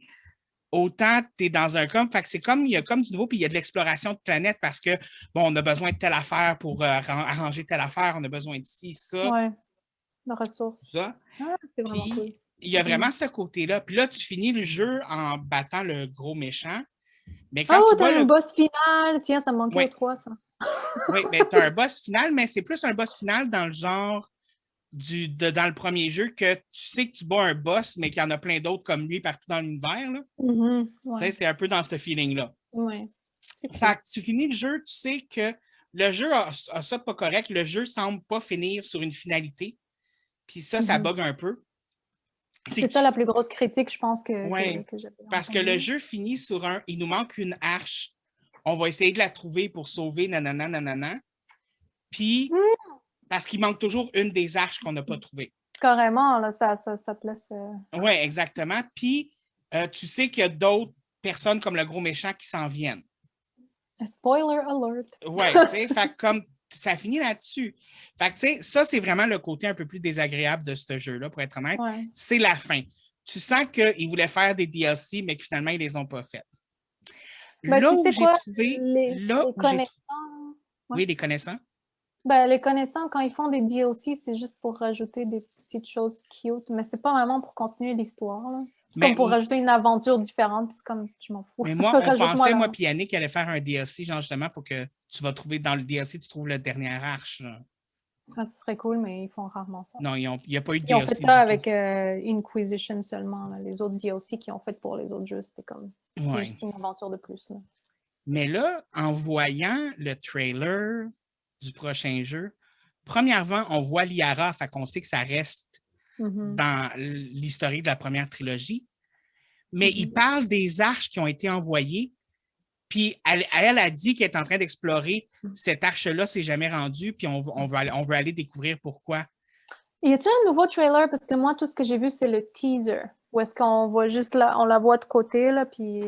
autant tu es dans un comme. Fait que c'est comme, il y a comme du nouveau, puis il y a de l'exploration de planète parce que, bon, on a besoin de telle affaire pour arranger telle affaire, on a besoin d'ici, ça, Ouais, de ressources. ça. Ah, c'est vraiment cool. Puis, il y a vraiment ce côté-là. Puis là, tu finis le jeu en battant le gros méchant. Mais quand tu vois t'as un boss final! Tiens, ça me manquait aux 3, ça. Oui, mais tu as un boss final, mais c'est plus un boss final dans le genre dans le premier jeu que tu sais que tu bats un boss, mais qu'il y en a plein d'autres comme lui partout dans l'univers. Ouais. C'est un peu dans ce feeling-là. Ouais. Cool. Fait que tu finis le jeu, tu sais que le jeu a ça pas correct. Le jeu semble pas finir sur une finalité. Puis ça bug un peu. C'est ça la plus grosse critique, je pense, que j'avais. Parce que le jeu finit sur il nous manque une arche. On va essayer de la trouver pour sauver nanana, nanana. Puis, parce qu'il manque toujours une des arches qu'on n'a pas trouvées. Carrément, là, ça te laisse... Oui, exactement. Puis, tu sais qu'il y a d'autres personnes comme le gros méchant qui s'en viennent. Spoiler alert! Oui, tu sais, fait comme ça finit là-dessus. Fait que, tu sais, ça, c'est vraiment le côté un peu plus désagréable de ce jeu-là, pour être honnête. Ouais. C'est la fin. Tu sens qu'ils voulaient faire des DLC, mais que finalement, ils ne les ont pas faites. Ben, là tu où sais j'ai quoi? trouvé... Les connaissants... Oui, les connaissants. Ben, les connaissants, quand ils font des DLC, c'est juste pour rajouter des petites choses cute, mais c'est pas vraiment pour continuer l'histoire. C'est comme pour rajouter une aventure différente, puis c'est comme, je m'en fous. Mais moi, on pensait, moi puis Yannick, allait faire un DLC, genre justement, pour que tu vas trouver dans le DLC, tu trouves la dernière arche. Ah, ce serait cool, mais ils font rarement ça. Non, il n'y a pas eu de DLC. Ils ont fait ça avec tout. Inquisition seulement. Là. Les autres DLC qu'ils ont fait pour les autres jeux, c'était comme juste une aventure de plus. Là. Mais là, en voyant le trailer du prochain jeu, premièrement, on voit Liara, fait qu'on sait que ça reste dans l'historique de la première trilogie. Mais il parle des arches qui ont été envoyées. Puis elle a dit qu'elle est en train d'explorer cette arche-là, c'est jamais rendu, puis on veut aller découvrir pourquoi. Y a-t-il un nouveau trailer? Parce que moi, tout ce que j'ai vu, c'est le teaser. Où est-ce qu'on voit juste là, on la voit de côté, là, puis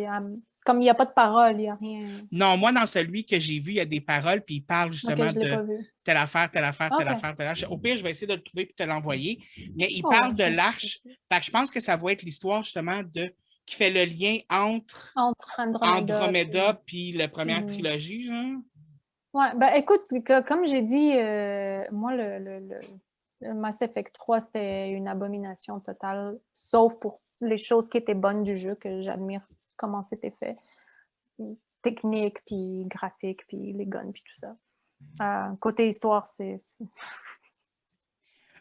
comme il n'y a pas de parole, il n'y a rien. Non, moi, dans celui que j'ai vu, il y a des paroles, puis il parle justement de telle affaire, telle affaire, telle affaire, telle affaire. Au pire, je vais essayer de le trouver et te l'envoyer. Mais il parle de l'arche. Fait que je pense que ça va être l'histoire justement qui fait le lien entre Andromeda puis la première trilogie, genre. Ouais, ben écoute, comme j'ai dit, moi, le Mass Effect 3, c'était une abomination totale, sauf pour les choses qui étaient bonnes du jeu, que j'admire comment c'était fait. Technique, puis graphique, puis les guns, puis tout ça. Côté histoire, c'est...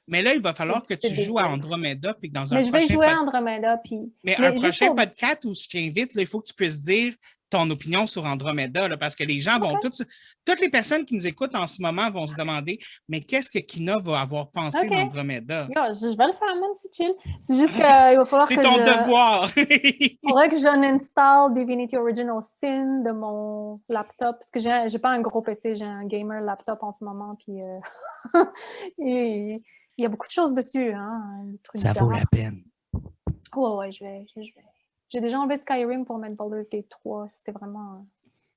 Mais là, il va falloir que tu joues à Andromeda, puis dans un prochain... Mais je vais jouer à Andromeda, puis... Mais un prochain podcast où je t'invite, il faut que tu puisses dire ton opinion sur Andromeda, là, parce que les gens vont toutes les personnes qui nous écoutent en ce moment vont se demander, mais qu'est-ce que Kina va avoir pensé d'Andromeda? Je vais le faire, man, c'est chill. C'est juste qu'il va falloir que c'est ton devoir! Il faudrait que j'uninstalle Divinity Original Sin de mon laptop, parce que j'ai pas un gros PC, j'ai un gamer laptop en ce moment, puis il y a beaucoup de choses dessus. Hein, ça vaut la peine. Ouais, je vais. J'ai déjà enlevé Skyrim pour mettre Baldur's Gate 3. C'était vraiment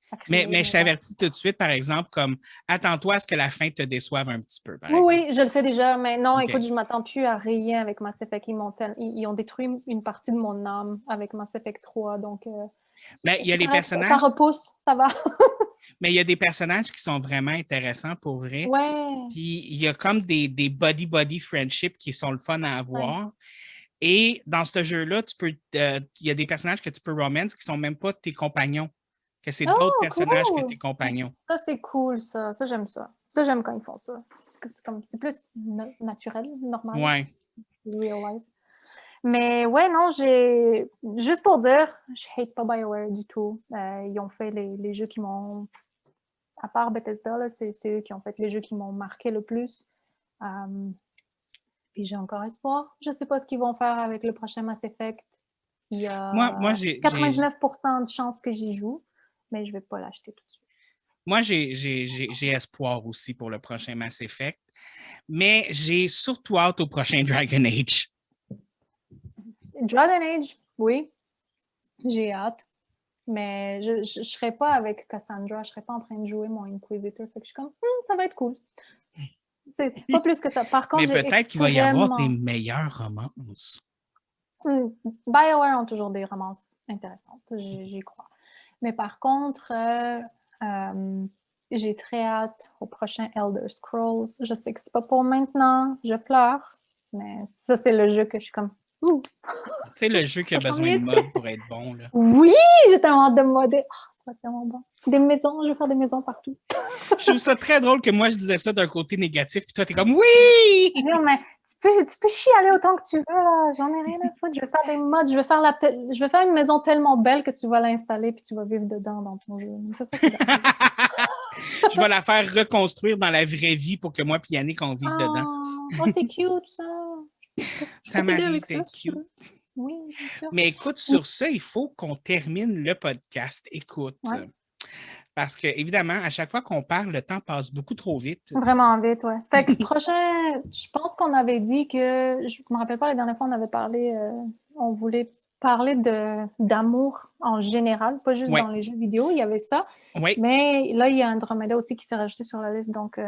sacré. Mais je t'avertis tout de suite, par exemple, comme attends-toi à ce que la fin te déçoive un petit peu. Oui, je le sais déjà, mais non, écoute, je m'attends plus à rien avec Mass Effect. Ils ont détruit une partie de mon âme avec Mass Effect 3, donc... mais il y a les personnages... Ça repousse, ça va. Mais il y a des personnages qui sont vraiment intéressants pour vrai. Ouais. Puis il y a comme des buddy-buddy friendship qui sont le fun à avoir. Ouais. Et dans ce jeu-là, il y a des personnages que tu peux romance qui sont même pas tes compagnons. Que c'est d'autres personnages que tes compagnons. Ça, c'est cool, ça. Ça, j'aime ça. Ça, j'aime quand ils font ça. C'est plus naturel, normal. Ouais. Real life. Mais ouais, non, juste pour dire, je hate pas BioWare du tout. Ils ont fait les jeux qui m'ont à part Bethesda, là, c'est eux qui ont fait les jeux qui m'ont marqué le plus. Puis j'ai encore espoir. Je ne sais pas ce qu'ils vont faire avec le prochain Mass Effect. Il y Moi, a 99% de chances que j'y joue, mais je ne vais pas l'acheter tout de suite. Moi, j'ai espoir aussi pour le prochain Mass Effect, mais j'ai surtout hâte au prochain Dragon Age. Dragon Age, oui, j'ai hâte, mais je ne serai pas avec Cassandra, je ne serai pas en train de jouer mon Inquisitor, fait que je suis comme, ça va être cool. C'est pas plus que ça. Par contre, mais peut-être qu'il va y avoir des meilleures romances. BioWare ont toujours des romances intéressantes, j'y crois. Mais par contre, j'ai très hâte au prochain Elder Scrolls. Je sais que c'est pas pour maintenant, je pleure, mais ça, c'est le jeu que je suis comme... Tu sais, le jeu qui a besoin de mode pour être bon. Là. Oui, j'ai tellement hâte de modder. Oh, c'est tellement bon. Des maisons, je vais faire des maisons partout. Je trouve ça très drôle que moi, je disais ça d'un côté négatif, puis toi, t'es comme « Oui! » Non, mais tu peux chialer autant que tu veux, là. J'en ai rien à foutre. Je vais faire des mods. Je vais faire une maison tellement belle que tu vas l'installer puis tu vas vivre dedans dans ton jeu. C'est ça qui est Je vais la faire reconstruire dans la vraie vie pour que moi et Yannick, on vive dedans. Oh, c'est cute, ça. Ça m'arrive d'être cute. Oui, bien sûr. Mais écoute, sur ça, il faut qu'on termine le podcast. Écoute, parce que, évidemment, à chaque fois qu'on parle, le temps passe beaucoup trop vite. Vraiment vite, ouais. Fait que prochain, je pense qu'on avait dit que, je me rappelle pas, la dernière fois, on avait parlé, on voulait parler d'amour en général, pas juste dans les jeux vidéo, il y avait ça. Oui. Mais là, il y a Andromeda aussi qui s'est rajouté sur la liste, donc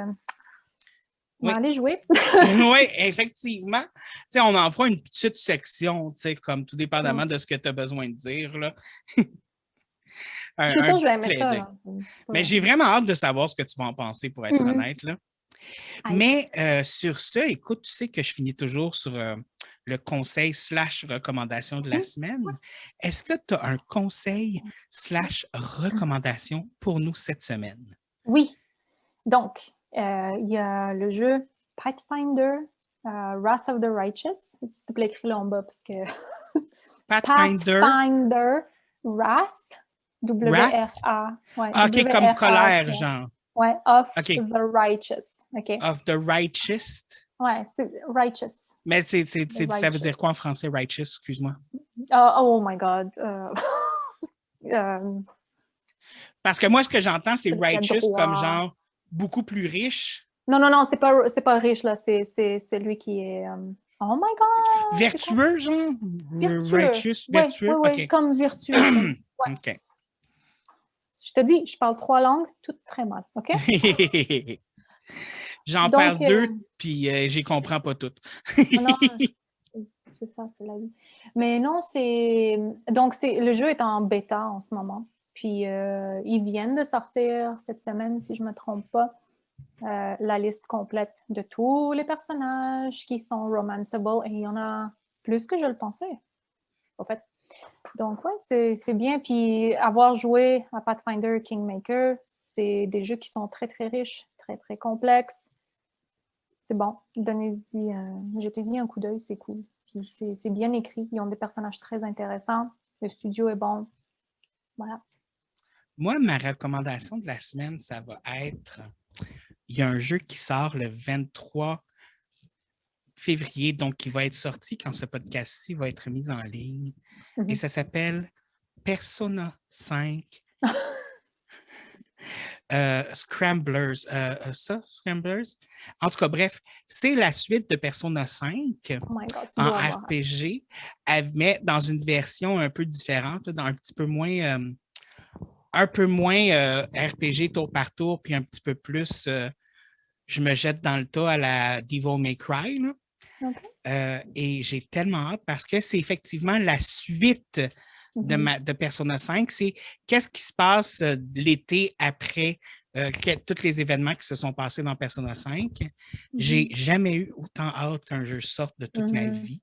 on va aller jouer. Oui, effectivement. T'sais, on en fera une petite section, comme tout dépendamment de ce que tu as besoin de dire. Là. Je suis sûre que je vais aimer ça. Là. Mais j'ai vraiment hâte de savoir ce que tu vas en penser, pour être honnête. Là. Mais sur ça, écoute, tu sais que je finis toujours sur le conseil / recommandation de la semaine. Est-ce que tu as un conseil / recommandation pour nous cette semaine? Oui. Donc, il y a le jeu Pathfinder, Wrath of the Righteous. S'il te plaît, écris-le en bas parce que... Pathfinder, Wrath, W-R-A. Ouais, OK, comme colère, genre. Ouais, of the Righteous. Okay. Of the Righteous. Ouais, c'est Righteous. Mais ça veut dire quoi en français, Righteous? Excuse-moi. Oh my God. Parce que moi, ce que j'entends, c'est Righteous comme genre beaucoup plus riche. Non, c'est pas riche, là. C'est celui qui est... Oh my God! Vertueux, genre? Vertueux. Righteous, vertueux? Oui, okay. Comme vertueux. Ouais. OK. Je te dis, je parle 3 langues, toutes très mal, OK? J'en parle 2, puis j'y comprends pas toutes. Non, c'est ça, c'est la vie. Mais non, donc, le jeu est en bêta en ce moment. Puis, ils viennent de sortir cette semaine, si je ne me trompe pas, la liste complète de tous les personnages qui sont romanceable. Et il y en a plus que je le pensais, en fait. Donc, ouais, c'est bien. Puis, avoir joué à Pathfinder Kingmaker, c'est des jeux qui sont très, très riches, très, très complexes. C'est bon. Donnez-y, jetez-y un coup d'œil, c'est cool. Puis, c'est bien écrit. Ils ont des personnages très intéressants. Le studio est bon. Voilà. Moi, ma recommandation de la semaine, ça va être... Il y a un jeu qui sort le 23 février, donc qui va être sorti quand ce podcast-ci va être mis en ligne. Et ça s'appelle Persona 5 Scramblers. Scramblers? En tout cas, bref, c'est la suite de Persona 5 en RPG, mais dans une version un peu différente, dans un petit peu moins... RPG tour par tour, puis un petit peu plus je me jette dans le tas à la Devil May Cry. Là. Et j'ai tellement hâte parce que c'est effectivement la suite de Persona 5. C'est qu'est-ce qui se passe l'été après tous les événements qui se sont passés dans Persona 5. J'ai jamais eu autant hâte qu'un jeu sorte de toute ma vie.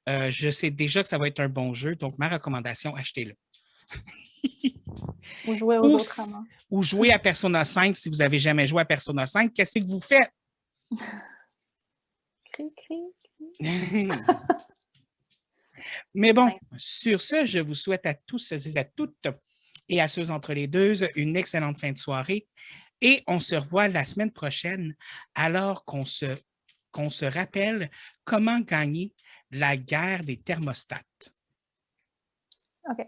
Je sais déjà que ça va être un bon jeu, donc ma recommandation, achetez-le. Ou jouer aux autres amants. Ou jouer à Persona 5 si vous n'avez jamais joué à Persona 5. Qu'est-ce que vous faites? Cri. Mais bon, sur ce, je vous souhaite à tous et à toutes et à ceux entre les deux une excellente fin de soirée. Et on se revoit la semaine prochaine alors qu'on se rappelle comment gagner la guerre des thermostats. OK.